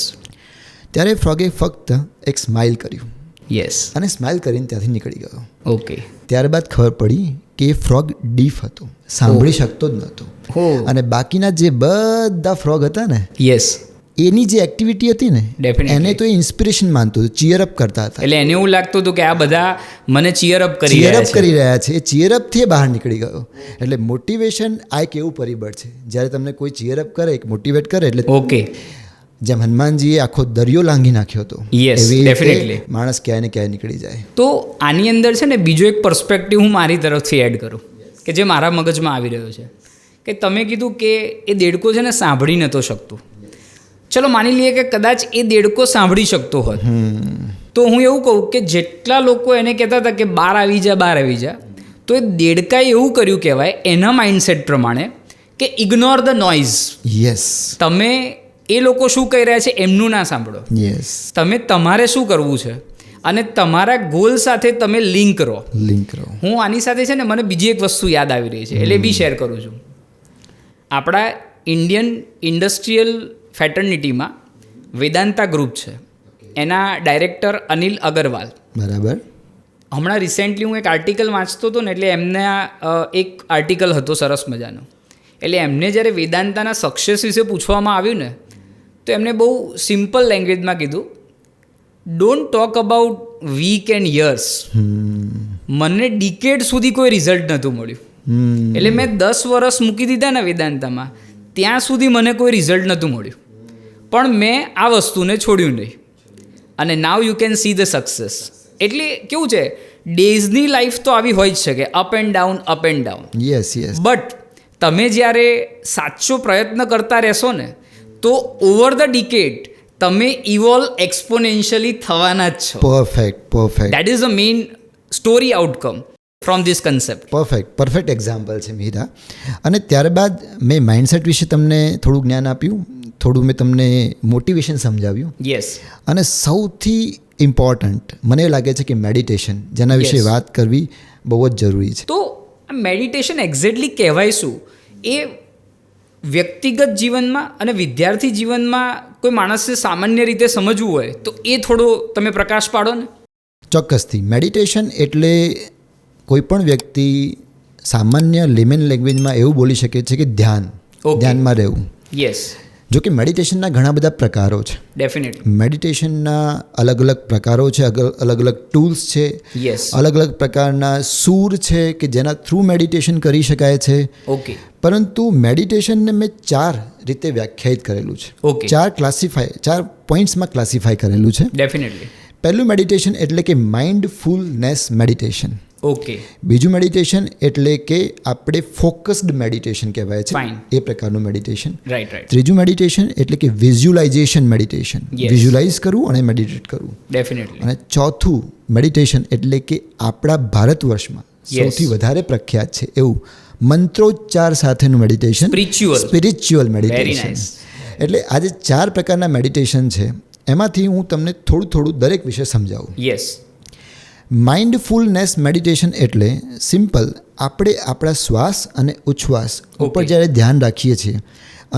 ત્યારે ફ્રોગે ફક્ત એક સ્માઇલ કર્યું યસ અને સ્માઇલ કરીને ત્યાંથી નીકળી ગયો. ઓકે ત્યારબાદ ખબર પડી કે એ ફ્રોગ ડીફ હતો, સાંભળી શકતો જ નહોતો. હો અને બાકીના જે બધા ફ્રોગ હતા ને, યસ એની જે એક્ટિવિટી હતી ને, Definitely. એને તો એ ઇન્સ્પિરેશન માનતો હતો, ચીયરઅપ કરતા હતા, એટલે એને એવું લાગતું હતું કે આ બધા મને ચીયર અપ કરી ચીયરઅપ રહ્યા છે કરી રહ્યા છે. એ ચીયરઅપથી એ બહાર નીકળી ગયો. એટલે મોટિવેશન આ એક એવું પરિબળ છે, જ્યારે તમને કોઈ ચીયરઅપ કરે, એક મોટિવેટ કરે, એટલે ઓકે જેમ હનુમાનજીએ આખો દરિયો લાંઘી નાખ્યો હતો, Yes, એવી રીતે definitely. માણસ ક્યાંય ને ક્યાંય નીકળી જાય. તો આની અંદર છે ને બીજો એક પર્સપેક્ટિવ હું મારી તરફથી એડ કરું કે જે મારા મગજમાં આવી રહ્યો છે કે તમે કીધું કે એ દેડકો છે ને સાંભળી નહોતો શકતો. ચલો માની લઈએ કે કદાચ એ દેડકો સાંભળી શકતો હોત, તો હું એવું કહું કે જેટલા લોકો એને કહેતા હતા કે બહાર આવી જા, તો એ દેડકાએ એવું કર્યું કહેવાય એના માઇન્ડસેટ પ્રમાણે કે ઇગ્નોર ધ નોઇઝ. યસ તમે એ લોકો શું કહી રહ્યા છે એમનું ના સાંભળો, યસ તમે તમારે શું કરવું છે અને તમારા ગોલ સાથે તમે લિંક રહો. લિંક રહો. હું આની સાથે છે ને મને બીજી એક વસ્તુ યાદ આવી રહી છે, એટલે બી શેર કરું છું. આપણા ઇન્ડિયન ઇન્ડસ્ટ્રીયલ ફેટર્નિટીમાં વેદાંતા ગ્રુપ છે, એના ડાયરેક્ટર અનિલ અગરવાલ. બરાબર. હમણાં રિસેન્ટલી હું એક આર્ટિકલ વાંચતો હતો ને, એટલે એમના એક આર્ટિકલ હતો સરસ મજાનો. એટલે એમને જ્યારે વેદાંતાના સક્સેસ વિશે પૂછવામાં આવ્યું ને, તો એમને બહુ સિમ્પલ લેંગ્વેજમાં કીધું, don't talk about week and years. મને ડિકેડ સુધી કોઈ રિઝલ્ટ નહોતું મળ્યું. એટલે મેં 10 વર્ષ મૂકી દીધા ને વેદાંતામાં, ત્યાં સુધી મને કોઈ રિઝલ્ટ નહોતું મળ્યું, પણ મેં આ વસ્તુને છોડ્યું નહીં, અને now you can see the success. એટલે કેવું છે, ડેઝની લાઈફ તો આવી હોય જ છે કે up and down. Yes yes. But તમે જ્યારે સાચો પ્રયત્ન કરતા રહેશો ને, તો ઓવર ધ ડિકેડ તમે ઇવોલ્વ એક્સપોનેન્શિયલી થવાના જ છો. Perfect. That is the main story outcome from this concept. Perfect example છે મિહિરા. અને ત્યારબાદ મેં માઇન્ડસેટ વિશે તમને થોડું જ્ઞાન આપ્યું, થોડું મેં તમને મોટિવેશન સમજાવ્યું, યસ અને સૌથી ઇમ્પોર્ટન્ટ મને એવું લાગે છે કે મેડિટેશન, જેના વિશે Yes. વાત કરવી બહુ જ જરૂરી છે. તો આ મેડિટેશન એક્ઝેક્ટલી કહેવાય શું? એ વ્યક્તિગત જીવનમાં અને વિદ્યાર્થી જીવનમાં કોઈ માણસને સામાન્ય રીતે સમજવું હોય તો એ થોડો તમે પ્રકાશ પાડો ને. ચોક્કસથી. મેડિટેશન એટલે કોઈ પણ વ્યક્તિ સામાન્ય લેમેન લેંગ્વેજમાં એવું બોલી શકે છે કે ધ્યાનમાં રહેવું. યસ જો કે મેડિટેશનના ઘણા બધા પ્રકારો છે. ડેફિનેટલી. મેડિટેશનના અલગ અલગ પ્રકારો છે, અલગ અલગ ટૂલ્સ છે, યસ અલગ અલગ પ્રકારના સૂર છે કે જેના થ્રુ મેડિટેશન કરી શકાય છે. ઓકે પરંતુ મેડિટેશનને મેં 4 રીતે વ્યાખ્યાયિત કરેલું છે. Okay. 4 પોઈન્ટ્સમાં ક્લાસિફાય કરેલું છે. ડેફિનેટલી. પહેલું મેડિટેશન એટલે કે માઇન્ડફુલનેસ મેડિટેશન. ઓકે, બીજું મેડિટેશન એટલે કે આપણે ફોકસ્ડ મેડિટેશન કહેવાય છે, Fine. એ પ્રકારનું મેડિટેશન. રાઈટ. ત્રીજું મેડિટેશન એટલે કે વિઝ્યુલાઇઝેશન મેડિટેશન, Yes. વિઝ્યુલાઇઝ કરવું અને મેડિટેટ કરવું. ડેફિનેટલી. અને ચોથું મેડિટેશન એટલે કે આપણા ભારત વર્ષમાં Yes. સૌથી વધારે પ્રખ્યાત છે એવું મંત્રોચ્ચાર સાથેનું meditation, spiritual Very meditation. nice. એટલે આ જે 4 પ્રકારના મેડિટેશન છે એમાંથી હું તમને થોડું દરેક વિશે સમજાવું. યસ. માઇન્ડફુલનેસ મેડિટેશન એટલે સિમ્પલ, આપણે આપણા શ્વાસ અને ઉચ્છ્વાસ ઉપર Okay. જ્યારે ધ્યાન રાખીએ છીએ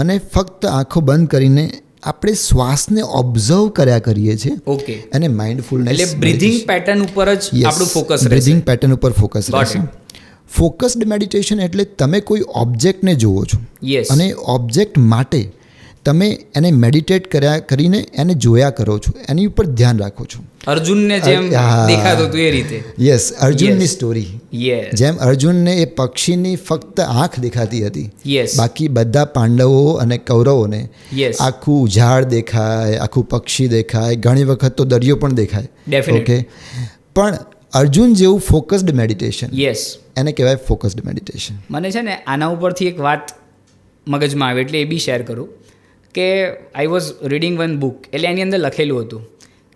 અને ફક્ત આંખો બંધ કરીને આપણે શ્વાસને ઓબ્ઝર્વ કર્યા કરીએ છીએ, ઓકે, અને માઇન્ડફુલનેસ એટલે બ્રીધિંગ પેટર્ન ઉપર જ આપણું ફોકસ રહેશે. બ્રીધિંગ પેટર્ન ઉપર ફોકસ Got રહેશે. it. ફોકસ્ડ મેડિટેશન એટલે તમે કોઈ ઓબ્જેક્ટને જુઓ છો Yes. અને ઓબ્જેક્ટ માટે તમે એને મેડિટેટ કરીને એને જોયા કરો છો, એની ઉપર ધ્યાન રાખો છો. અર્જુનને જેમ હા. દેખાતું હતું એ રીતે. યસ, અર્જુનની Yes. સ્ટોરી. યસ. જેમ અર્જુનને એ પક્ષીની ફક્ત આંખ દેખાતી હતી, Yes. બાકી બધા પાંડવો અને કૌરવોને Yes. આખું ઝાડ દેખાય, આખું પક્ષી દેખાય, ઘણી વખત તો દરિયો પણ દેખાય. Definitely. ઓકે, પણ અર્જુન જેવું ફોકસ્ડ મેડિટેશન, યસ. એને કહેવાય ફોકસ્ડ મેડિટેશન. મને છે ને આના ઉપરથી એક વાત મગજમાં આવે એટલે એ બી શેર કરું કે I was reading one book, એટલે એની અંદર લખેલું હતું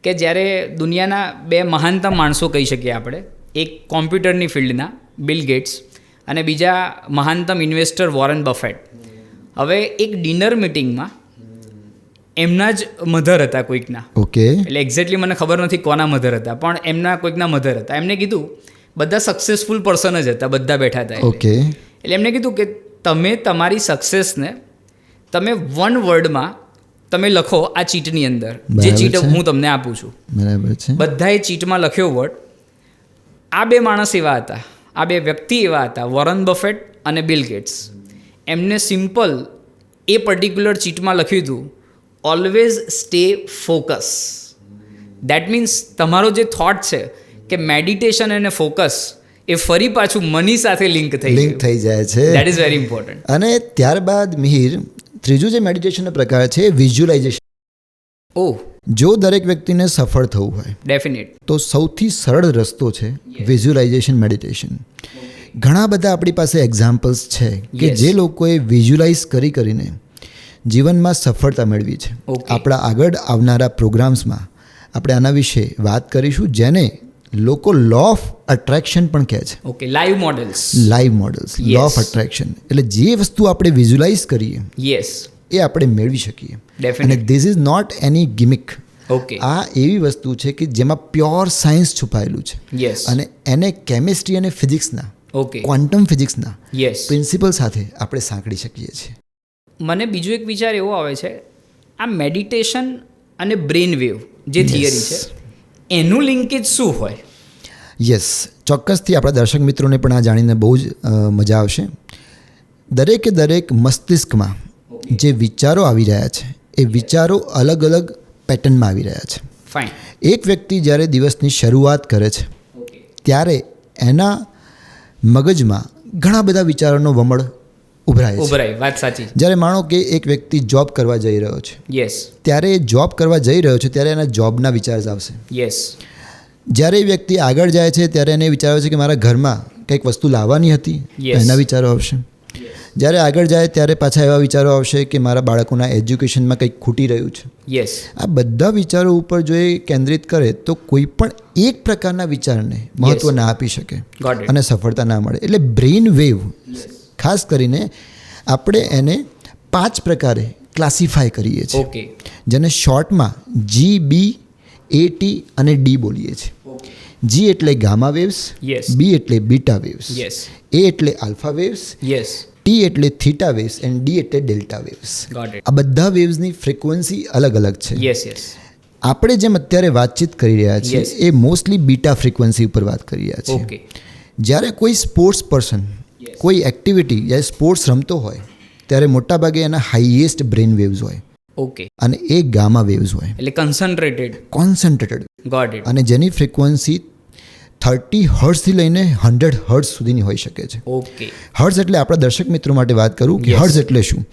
કે જ્યારે દુનિયાના 2 મહાનતમ માણસો કહી શકીએ આપણે, એક કોમ્પ્યુટરની ફિલ્ડના બિલ ગેટ્સ અને બીજા મહાનતમ ઇન્વેસ્ટર વોરન બફેટ. હવે એક ડિનર મિટિંગમાં એમના જ મધર હતા કોઈકના, ઓકે, એટલે એક્ઝેક્ટલી મને ખબર નથી કોના મધર હતા, પણ એમના કોઈકના મધર હતા. એમને કીધું, બધા સક્સેસફુલ પર્સન જ હતા, બધા બેઠા હતા. ઓકે, એટલે એમને કીધું કે તમે તમારી સક્સેસને તમે 1 વર્ડમાં તમે લખો આ ચીટની અંદર, જે બરાબર ચીટ છે. હું તમને આપું છું. બરાબર છે. બધાએ ચીટમાં લખ્યો વર્ડ. આ 2 માણસ એવા હતા, આ 2 વ્યક્તિ એવા હતા, વોરન બફેટ અને બિલ ગેટ્સ. એમને સિમ્પલ એ પર્ટિક્યુલર ચીટમાં લખ્યું હતું, always stay focus. That means તમારો જે થોટ છે કે મેડિટેશન અને ફોકસ એ ફરી પાછું મની સાથે લિંક લિંક થઈ જાય છે. That is very important. અને ત્યારબાદ મિહિર, ત્રીજું જે મેડિટેશનનો પ્રકાર છે વિઝ્યુલાઇઝેશન. ઓહ, જો દરેક વ્યક્તિને સફળ થવું હોય ડેફિનેટ. તો સૌથી સરળ રસ્તો છે વિઝ્યુલાઇઝેશન મેડિટેશન. ઘણા બધા આપણી પાસે એક્ઝામ્પલ્સ છે કે Yes. જે લોકોએ વિઝ્યુલાઇઝ કરીને જીવનમાં સફળતા મેળવી છે. Okay. આપણા આગળ આવનારા પ્રોગ્રામ્સમાં આપણે આના વિશે વાત કરીશું, જેને લોકો લો ઓફ અટ્રેક્શન પણ કહે છે. Okay, live models. Live models, law Yes. Of attraction. એટલે જે વસ્તુ આપણે વિઝ્યુલાઇઝ કરીએ યસ, એ આપણે મેળવી શકીએ. અને definite. This is not any gimmick. Okay, આ એવી વસ્તુ છે કે જેમાં પ્યોર સાયન્સ છુપાયેલું છે, યસ, અને એને કેમિસ્ટ્રી અને ફિઝિક્સના, ઓકે, ક્વોન્ટમ ફિઝિક્સના યસ. પ્રિન્સિપલ સાથે આપણે સાંકળી શકીએ છીએ. મને બીજો એક વિચાર એવો આવે છે, આ મેડિટેશન અને બ્રેન વેવ જે થિયરી છે, એનું લિંકેજ શું હોય? યસ, ચોક્કસથી આપણા દર્શક મિત્રોને પણ આ જાણીને બહુ જ મજા આવશે. દરેક મસ્તિષ્કમાં જે વિચારો આવી રહ્યા છે એ વિચારો અલગ અલગ પેટર્નમાં આવી રહ્યા છે. ફાઇન. એક વ્યક્તિ જ્યારે દિવસની શરૂઆત કરે છે ઓકે, ત્યારે એના મગજમાં ઘણા બધા વિચારોનો વમળ ઉભરાય છે. ઉભરાય, વાત સાચી. જ્યારે માનો કે એક વ્યક્તિ જોબ કરવા જઈ રહ્યો છે, યસ, ત્યારે એ જોબ કરવા જઈ રહ્યો છે ત્યારે એના જોબના વિચાર આવશે. યસ, જ્યારે એ વ્યક્તિ આગળ જાય છે ત્યારે એને વિચાર આવે છે કે મારા ઘરમાં કંઈક વસ્તુ લાવવાની હતી, Yes. એના વિચારો આવશે. જ્યારે આગળ જાય ત્યારે પાછા એવા વિચારો આવશે કે મારા બાળકોના એજ્યુકેશનમાં કંઈક ખૂટી રહ્યું છે. યસ, આ બધા વિચારો ઉપર જો એ કેન્દ્રિત કરે તો કોઈ પણ એક પ્રકારના વિચારને મહત્ત્વ ના આપી શકે ગોટ ઇટ. અને સફળતા ના મળે. એટલે બ્રેઇન વેવ ખાસ કરીને આપણે એને 5 પ્રકારે ક્લાસિફાય કરીએ છીએ, ઓકે, જેને શોર્ટમાં GBAT અને D બોલીએ છીએ. G એટલે ગામા વેવ્સ, Yes. B એટલે બીટા વેવ્સ, યસ, A એટલે આલ્ફા વેવ્સ, યસ, T એટલે થીટા વેવ્સ એન્ડ D એટલે ડેલ્ટા વેવ્સ. Got it. આ બધા વેવ્સની ફ્રીક્વન્સી અલગ અલગ છે. યસ, યસ, આપણે જેમ અત્યારે વાતચીત કરી રહ્યા છીએ Yes. એ મોસ્ટલી બીટા ફ્રીક્વન્સી ઉપર વાત કરી રહ્યા છીએ. ઓકે, જ્યારે કોઈ સ્પોર્ટ્સ પર્સન Yes. કોઈ એક્ટિવિટી જ્યારે સ્પોર્ટ્સ રમતો હોય ત્યારે મોટાભાગે એના હાઈએસ્ટ બ્રેન વેવ્સ હોય ઓકે, અને એ ગામા વેવ્સ હોય, એટલે કન્સન્ટ્રેટેડ. Concentrated, got it. અને જેની ફ્રીક્વન્સી 30 હર્ટ્ઝથી લઈને 100 હર્ટ્ઝ સુધીની હોઈ શકે છે. ઓકે, હર્ટ્ઝ એટલે આપણા દર્શક મિત્રો માટે વાત કરું કે Yes. હર્ટ્ઝ એટલે શું?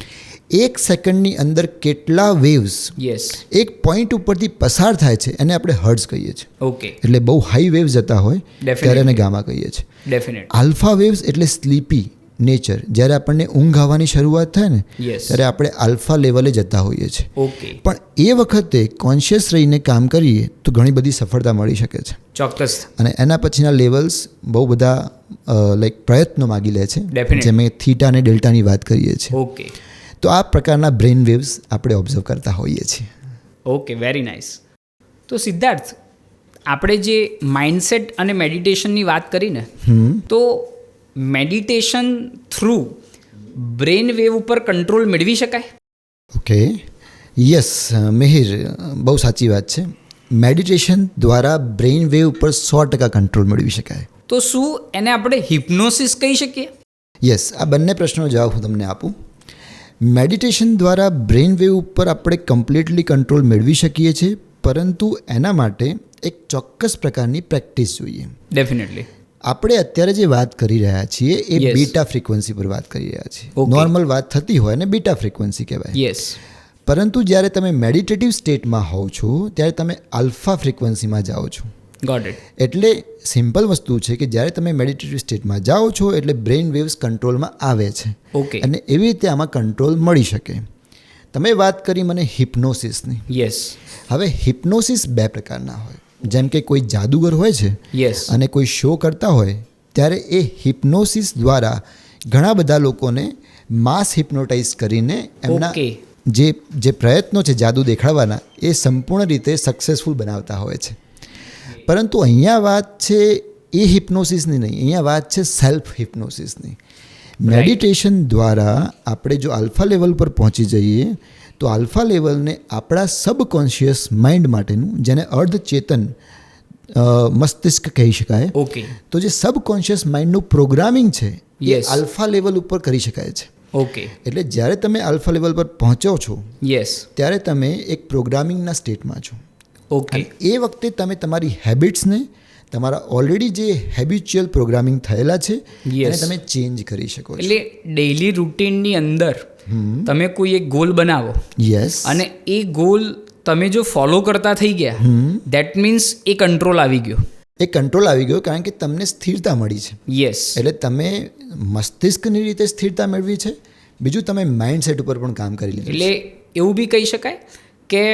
એક સેકન્ડની અંદર કેટલા વેવ્સ યસ. એક પોઈન્ટ ઉપરથી પસાર થાય છે એને આપણે હર્ટ્ઝ કહીએ છીએ. ઓકે. એટલે બહુ હાઈ વેવ્સ જતા હોય Definitely. ત્યારે એને ગામા કહીએ છીએ. ડેફિનેટ. આલ્ફા વેવ્સ એટલે સ્લીપી નેચર. જ્યારે આપણને ઊંઘ આવવાની શરૂઆત થાય ને યસ. ત્યારે આપણે આલ્ફા લેવલે જતા હોઈએ છીએ. ઓકે. પણ એ વખતે કોન્શિયસ રહીને કામ કરીએ તો ઘણી બધી સફળતા મળી શકે છે. ચોક્કસ. અને એના પછીના લેવલ્સ બહુ બધા લાઈક પ્રયત્નો માગી લે છે. Definitely. જેમ થીટા અને ડેલ્ટાની વાત કરીએ છીએ. ઓકે. તો આ પ્રકારના બ્રેન વેવ્સ આપણે ઓબ્ઝર્વ કરતા હોઈએ છીએ. Okay, very nice. તો સિદ્ધાર્થ, આપણે જે માઇન્ડસેટ અને મેડિટેશનની વાત કરીને, તો મેડિટેશન થ્રુ બ્રેન વેવ ઉપર કંટ્રોલ મેળવી શકાય? ઓકે, યસ મિહિર, બહુ સાચી વાત છે. મેડિટેશન દ્વારા બ્રેન વેવ ઉપર 100% કંટ્રોલ મેળવી શકાય. તો શું એને આપણે હિપ્નોસિસ કહી શકીએ? યસ, આ બંને પ્રશ્નનો જવાબ હું તમને આપું. મેડિટેશન દ્વારા બ્રેન વેવ ઉપર આપણે કમ્પ્લીટલી કંટ્રોલ મેળવી શકીએ છીએ, પરંતુ એના માટે એક ચોક્કસ પ્રકારની પ્રેક્ટિસ જોઈએ. ડેફિનેટલી. આપણે અત્યારે જે વાત કરી રહ્યા છીએ એ Yes. બીટા ફ્રીક્વન્સી પર વાત કરી રહ્યા છીએ. Okay. નોર્મલ વાત થતી હોય ને બીટા ફ્રીક્વન્સી કહેવાય. યસ. પરંતુ જ્યારે તમે મેડિટેટિવ સ્ટેટમાં હોવ છો ત્યારે તમે આલ્ફા ફ્રીક્વન્સીમાં જાઓ છો. Got it. એટલે સિમ્પલ વસ્તુ છે કે જ્યારે તમે મેડિટેટિવ સ્ટેટમાં જાઓ છો એટલે બ્રેન વેવ્સ કંટ્રોલમાં આવે છે. ઓકે. અને એવી રીતે આમાં કંટ્રોલ મળી શકે. તમે વાત કરી મને હિપ્નોસિસની. યસ. હવે હિપ્નોસિસ બે પ્રકારના હોય. જેમ કે કોઈ જાદુગર હોય છે યસ. અને કોઈ શો કરતા હોય ત્યારે એ હિપ્નોસિસ દ્વારા ઘણા બધા લોકોને માસ હિપ્નોટાઇઝ કરીને એમના ઓકે. જે પ્રયત્નો છે જાદુ દેખાડવાના એ સંપૂર્ણ રીતે સક્સેસફુલ બનાવતા હોય છે. પરંતુ અહીંયા વાત છે એ હિપ્નોસિસની નહીં, અહીંયા વાત છે સેલ્ફ હિપ્નોસિસની. મેડિટેશન દ્વારા આપણે જો આલ્ફા લેવલ પર પહોંચી જઈએ તો આલ્ફા લેવલને આપણા સબકોન્શિયસ માઇન્ડ માટેનું, જેને અર્ધચેતન મસ્તિષ્ક કહી શકાય, ઓકે. તો જે સબકોન્શિયસ માઇન્ડનું પ્રોગ્રામિંગ છે એ Yes. આલ્ફા લેવલ ઉપર કરી શકાય છે. ઓકે. એટલે જ્યારે તમે આલ્ફા લેવલ પર પહોંચો છો યસ. ત્યારે તમે એક પ્રોગ્રામિંગના સ્ટેટમાં છો. ઓકે. અને એ વખતે તમે તમારી હેબિટ્સને, તમારા ઓલરેડી જે હેબિચ્યુઅલ પ્રોગ્રામિંગ થયેલા છે Yes. એને તમે ચેન્જ કરી શકો છો. એટલે ડેઇલી રૂટીનની અંદર તમે કોઈ એક ગોલ બનાવો યસ. અને એ ગોલ તમે જો ફોલો કરતા થઈ ગયા, દેટ મીન્સ એ કંટ્રોલ આવી ગયો. એ કંટ્રોલ આવી ગયો કારણ કે તમને સ્થિરતા મળી છે. યસ. એટલે તમે મસ્તિષ્કની રીતે સ્થિરતા મેળવી છે. બીજું તમે માઇન્ડસેટ ઉપર પણ કામ કરી લીધું એટલે એવું બી કહી શકાય કે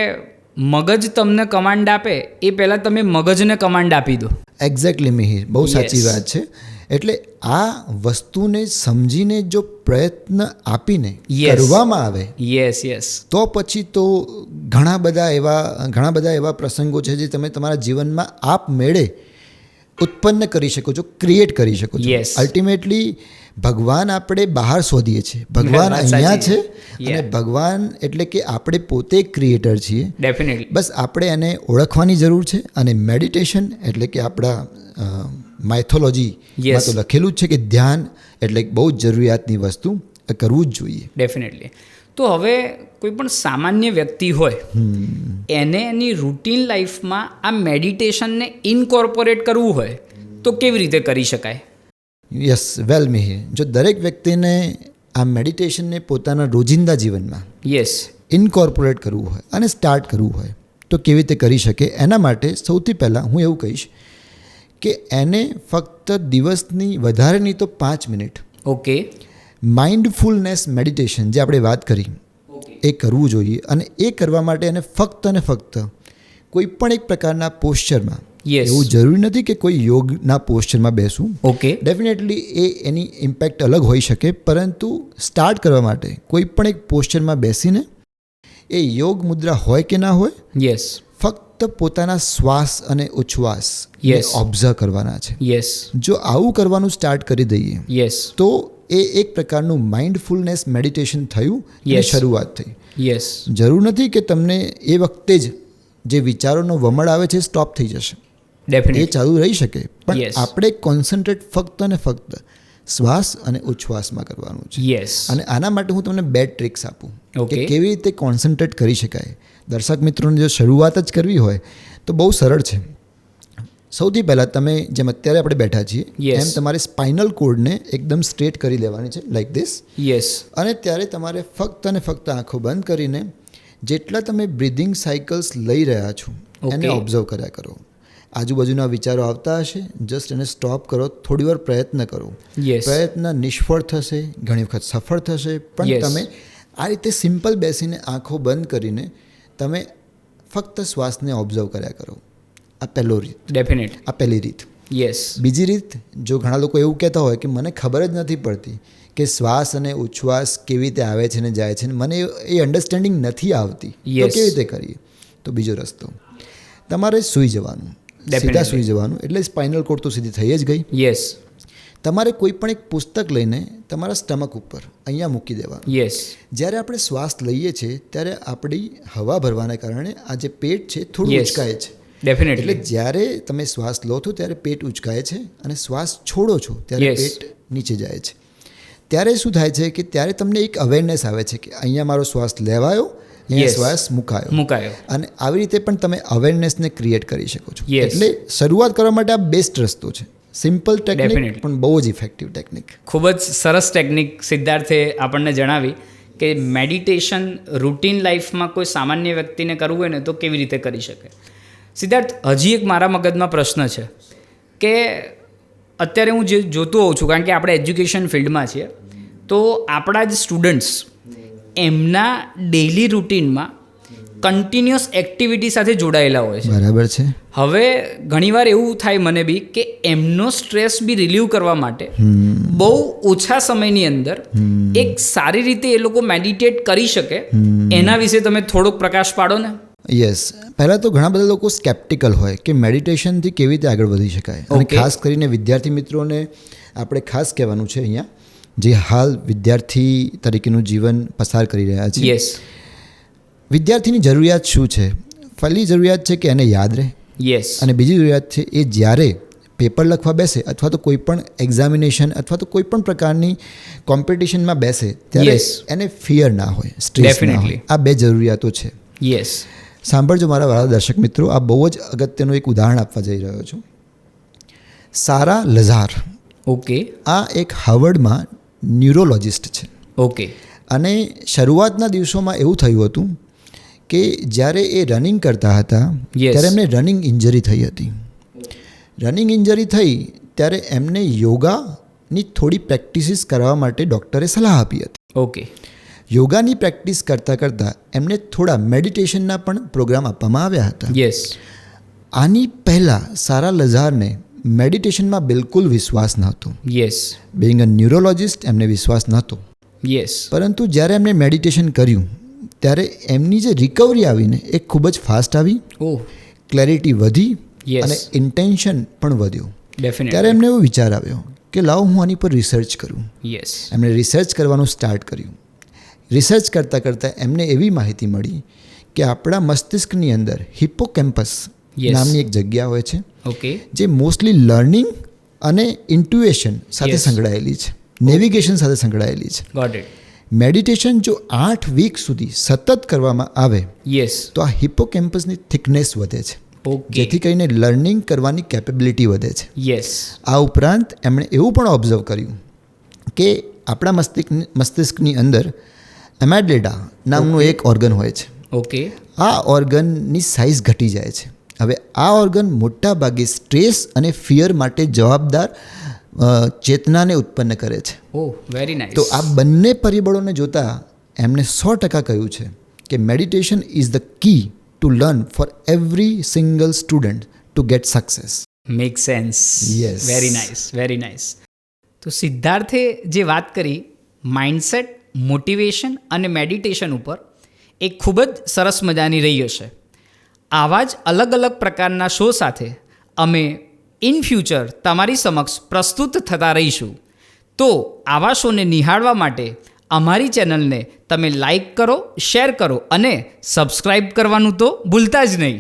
મગજ તમને કમાન્ડ આપે એ પહેલાં તમે મગજને કમાન્ડ આપી દો. એક્ઝેક્ટલી મિહિર, બહુ સાચી Yes. વાત છે. એટલે આ વસ્તુને સમજીને જો પ્રયત્ન આપીને Yes. કરવામાં આવે યસ. યસ. તો પછી તો ઘણા બધા એવા પ્રસંગો છે જે તમે તમારા જીવનમાં આપમેળે ઉત્પન્ન કરી શકો છો, ક્રિએટ કરી શકો છો. Yes. અલ્ટિમેટલી ભગવાન આપણે બહાર શોધીએ છીએ, ભગવાન વાત અહીંયા સાચી. છે. અને ભગવાન એટલે કે આપણે પોતે ક્રિએટર છીએ. ડેફિનેટલી. બસ આપણે એને ઓળખવાની જરૂર છે. અને મેડિટેશન એટલે કે આપણા માઇથોલોજીમાં Yes. તો લખેલું જ છે કે ધ્યાન એટલે એક બહુ જ જરૂરિયાતની વસ્તુ, એ કરવું જ જોઈએ. ડેફિનેટલી. તો હવે કોઈ પણ સામાન્ય વ્યક્તિ હોય એને એની રૂટીન લાઈફમાં આ મેડિટેશનને ઇનકોર્પોરેટ કરવું હોય તો કેવી રીતે કરી શકાય? યસ, વેલ મિહિર, જો દરેક વ્યક્તિને આ મેડિટેશનને પોતાના રોજિંદા જીવનમાં યસ. ઇનકોર્પોરેટ કરવું હોય અને સ્ટાર્ટ કરવું હોય તો કેવી રીતે કરી શકે? એના માટે સૌથી પહેલાં હું એવું કહીશ કે એને ફક્ત દિવસની વધારેની તો 5 મિનિટ ઓકે. માઇન્ડફુલનેસ મેડિટેશન જે આપણે વાત કરી એ કરવું જોઈએ. અને એ કરવા માટે એને ફક્ત અને ફક્ત કોઈ પણ એક પ્રકારના પોસ્ચરમાં, Yes. એવું જરૂરી નથી કે કોઈ યોગના પોસ્ચરમાં બેસવું. ઓકે. ડેફિનેટલી એની ઇમ્પેક્ટ અલગ હોઈ શકે, પરંતુ સ્ટાર્ટ કરવા માટે કોઈ પણ એક પોસ્ચરમાં બેસીને એ યોગ મુદ્રા હોય કે ના હોય, યસ. ફક્ત પોતાના શ્વાસ અને ઉચ્છ્વાસ Yes. ઓબ્ઝર્વ કરવાના છે. યસ. જો આવું કરવાનું સ્ટાર્ટ કરી દઈએ યસ. તો એ એક પ્રકારનું માઇન્ડફુલનેસ મેડિટેશન થયું અને Yes. શરૂઆત થઈ. યસ. જરૂર નથી કે તમને એ વખતે જ જે વિચારોનો વમળ આવે છે સ્ટોપ થઈ જશે. એ ડેફિનેટલી. ચાલુ રહી શકે, પણ Yes. આપણે કોન્સન્ટ્રેટ ફક્ત અને ફક્ત શ્વાસ અને ઉચ્છ્વાસમાં કરવાનું છે. યસ. અને આના માટે હું તમને 2 ટ્રિક્સ આપું કે Okay. કેવી રીતે કોન્સન્ટ્રેટ કરી શકાય. દર્શક મિત્રોને જો શરૂઆત જ કરવી હોય તો બહુ સરળ છે. સૌથી પહેલાં તમે જેમ અત્યારે આપણે બેઠા છીએ Yes. એમ તમારે સ્પાઇનલ કોર્ડને એકદમ સ્ટ્રેટ કરી લેવાની છે લાઈક ધીસ. યસ. અને ત્યારે તમારે ફક્ત અને ફક્ત આંખો બંધ કરીને જેટલા તમે બ્રિધિંગ સાયકલ્સ લઈ રહ્યા છો એને Okay. ઓબ્ઝર્વ કર્યા કરો. આજુબાજુના વિચારો આવતા હશે, જસ્ટ એને સ્ટોપ કરો, થોડીવાર પ્રયત્ન કરો. યસ. પ્રયત્ન નિષ્ફળ થશે, ઘણી વખત સફળ થશે, પણ Yes. તમે આ રીતે સિમ્પલ બેસીને આંખો બંધ કરીને તમે ફક્ત શ્વાસને ઓબ્ઝર્વ કર્યા કરો. આ પહેલો રીત, ડેફિનેટ. આ પહેલી રીત. યસ. બીજી રીત, જો ઘણા લોકો એવું કહેતા હોય કે મને ખબર જ નથી પડતી કે શ્વાસ અને ઉચ્છ્વાસ કેવી રીતે આવે છે ને જાય છે, ને મને એ અન્ડરસ્ટેન્ડિંગ નથી આવતી, તો Yes. કેવી રીતે કરીએ? તો બીજો રસ્તો, તમારે સૂઈ જવાનું, Definitely. સીધા સૂઈ જવાનું. એટલે સ્પાઇનલ કોર્ડ તો સીધી થઈ જ ગઈ. યસ. તમારે કોઈ પણ એક પુસ્તક લઈને તમારા સ્ટમક ઉપર અહીંયા મૂકી દેવાનું. યસ. જ્યારે આપણે શ્વાસ લઈએ છીએ ત્યારે આપણી હવા ભરવાના કારણે આ જે પેટ છે થોડું Yes. ઉચકાય છે. ડેફિનેટલી. એટલે જ્યારે તમે શ્વાસ લો છો ત્યારે પેટ ઉચકાય છે અને શ્વાસ છોડો છો ત્યારે Yes. પેટ નીચે જાય છે. ત્યારે શું થાય છે કે ત્યારે તમને એક અવેરનેસ આવે છે કે અહીંયા મારો શ્વાસ લેવાયો, અહીંયા Yes. શ્વાસ મુકાયો. મુકાયો. અને આવી રીતે પણ તમે અવેરનેસને ક્રિએટ કરી શકો છો. Yes. એટલે શરૂઆત કરવા માટે આ બેસ્ટ રસ્તો છે. Simple technique Definitely. પણ બહુ જ ઇફેક્ટિવ ટેકનિક. ખૂબ જ સરસ ટેકનિક સિદ્ધાર્થે આપણને જણાવી કે મેડિટેશન રૂટીન લાઈફમાં કોઈ સામાન્ય વ્યક્તિને કરવું હોય ને તો કેવી રીતે કરી શકે. સિદ્ધાર્થ, હજી એક મારા મગજમાં પ્રશ્ન છે કે અત્યારે હું જે જોતો હોઉં છું, કારણ કે આપણે એજ્યુકેશન ફિલ્ડમાં છીએ, તો આપણા જ સ્ટુડન્ટ્સ એમના ડેઇલી રૂટીનમાં કન્ટિન્યુઅસ એક્ટિવિટી સાથે જોડાયેલા હોય છે. બરાબર છે. હવે ઘણીવાર એવું થાય મને બી કે એમનો સ્ટ્રેસ બી રિલીવ કરવા માટે બહુ ઓછા સમયની અંદર એક સારી રીતે એ લોકો મેડિટેટ કરી શકે, એના વિશે તમે થોડોક પ્રકાશ પાડો ને. યસ. પહેલાં તો ઘણા બધા લોકો સ્કેપ્ટિકલ હોય કે મેડિટેશનથી કેવી રીતે આગળ વધી શકાય. અને Okay. ખાસ કરીને વિદ્યાર્થી મિત્રોને આપણે ખાસ કહેવાનું છે અહીંયા, જે હાલ વિદ્યાર્થી તરીકેનું જીવન પસાર કરી રહ્યા છે. યસ. વિદ્યાર્થીની જરૂરિયાત શું છે? પહેલી જરૂરિયાત છે કે એને યાદ રહે, યસ. અને બીજી જરૂરિયાત છે એ જ્યારે પેપર લખવા બેસે અથવા તો કોઈ પણ એક્ઝામિનેશન અથવા તો કોઈ પણ પ્રકારની કોમ્પિટિશનમાં બેસે ત્યારે Yes. એને ફિયર ના હોય, સ્ટ્રેસ ના Definitely. હોય. આ બે જરૂરિયાતો છે. યસ. સાંભળજો મારા વાળા દર્શક મિત્રો, આ બહુ જ અગત્યનું એક ઉદાહરણ આપવા જઈ રહ્યો છું. સારા લઝાર ઓકે. આ એક હાર્વર્ડમાં ન્યુરોલોજિસ્ટ છે. ઓકે. અને શરૂઆતના દિવસોમાં એવું થયું હતું કે જ્યારે એ રનિંગ કરતા હતા Yes. ત્યારે એમને રનિંગ ઇન્જરી થઈ હતી. રનિંગ ઇન્જરી થઈ ત્યારે એમને યોગાની થોડી પ્રેક્ટિસીસ કરવા માટે ડૉક્ટરે સલાહ આપી હતી. ઓકે. યોગાની પ્રેક્ટિસ કરતાં કરતાં એમને થોડા મેડિટેશનના પણ પ્રોગ્રામ આપવામાં આવ્યા હતા. યસ. આની પહેલાં સારા લઝારને મેડિટેશનમાં બિલકુલ વિશ્વાસ નહોતો. યસ. બિંગ અ ન્યુરોલોજિસ્ટ એમને વિશ્વાસ નહોતો. યસ. પરંતુ જ્યારે એમણે મેડિટેશન કર્યું ત્યારે એમની જે રિકવરી આવીને એ ખૂબ જ ફાસ્ટ આવી, ઓહ. ક્લેરિટી વધી Yes. અને ઇન્ટેન્શન પણ વધ્યો. ત્યારે ડેફિનેટલી. એમને એવો વિચાર આવ્યો કે લાવ હું આની પર રિસર્ચ કરું. યસ. એમણે રિસર્ચ કરવાનું સ્ટાર્ટ કર્યું. રિસર્ચ કરતાં કરતાં એમને એવી માહિતી મળી કે આપણા મસ્તિષ્કની અંદર હિપ્પોકેમ્પસ Yes. નામની એક જગ્યા હોય છે ઓકે. જે મોસ્ટલી લર્નિંગ અને ઇન્ટ્યુએશન સાથે Yes. સંકળાયેલી છે, નેવિગેશન સાથે સંકળાયેલી છે. Got it. મેડિટેશન જો 8 વીક સુધી સતત કરવામાં આવે યસ. તો આ હિપ્પોકેમ્પસની થિકનેસ વધે છે, ઓકે. જેથી કરીને લર્નિંગ કરવાની કેપેબિલિટી વધે છે. યસ. આ ઉપરાંત એમણે એવું પણ ઓબ્ઝર્વ કર્યું કે આપણા મસ્તિષ્કની અંદર એમેડલેડા નામનું એક ઓર્ગન હોય છે. ઓકે. આ ઓર્ગનની સાઇઝ ઘટી જાય છે. હવે આ ઓર્ગન મોટા ભાગે સ્ટ્રેસ અને ફિયર માટે જવાબદાર ચેતનાને ઉત્પન્ન કરે છે. ઓહ, વેરી નાઇસ. તો આ બંને પરિબળોને જોતા એમણે 100% કહ્યું છે કે meditation is the key to learn for every single student to get success. Make sense. Yes. Very nice, very nice. તો સિદ્ધાર્થે જે વાત કરી માઇન્ડસેટ, મોટિવેશન અને મેડિટેશન ઉપર, એ ખૂબ જ સરસ મજાની રહી હશે. આવા જ અલગ અલગ પ્રકારના શો સાથે અમે ઇન ફ્યુચર તમારી સમક્ષ પ્રસ્તુત થતા રહીશું. તો આવા શોને નિહાળવા માટે અમારી ચેનલને તમે લાઈક કરો, શેર કરો અને સબસ્ક્રાઈબ કરવાનું તો ભૂલતા જ નહીં.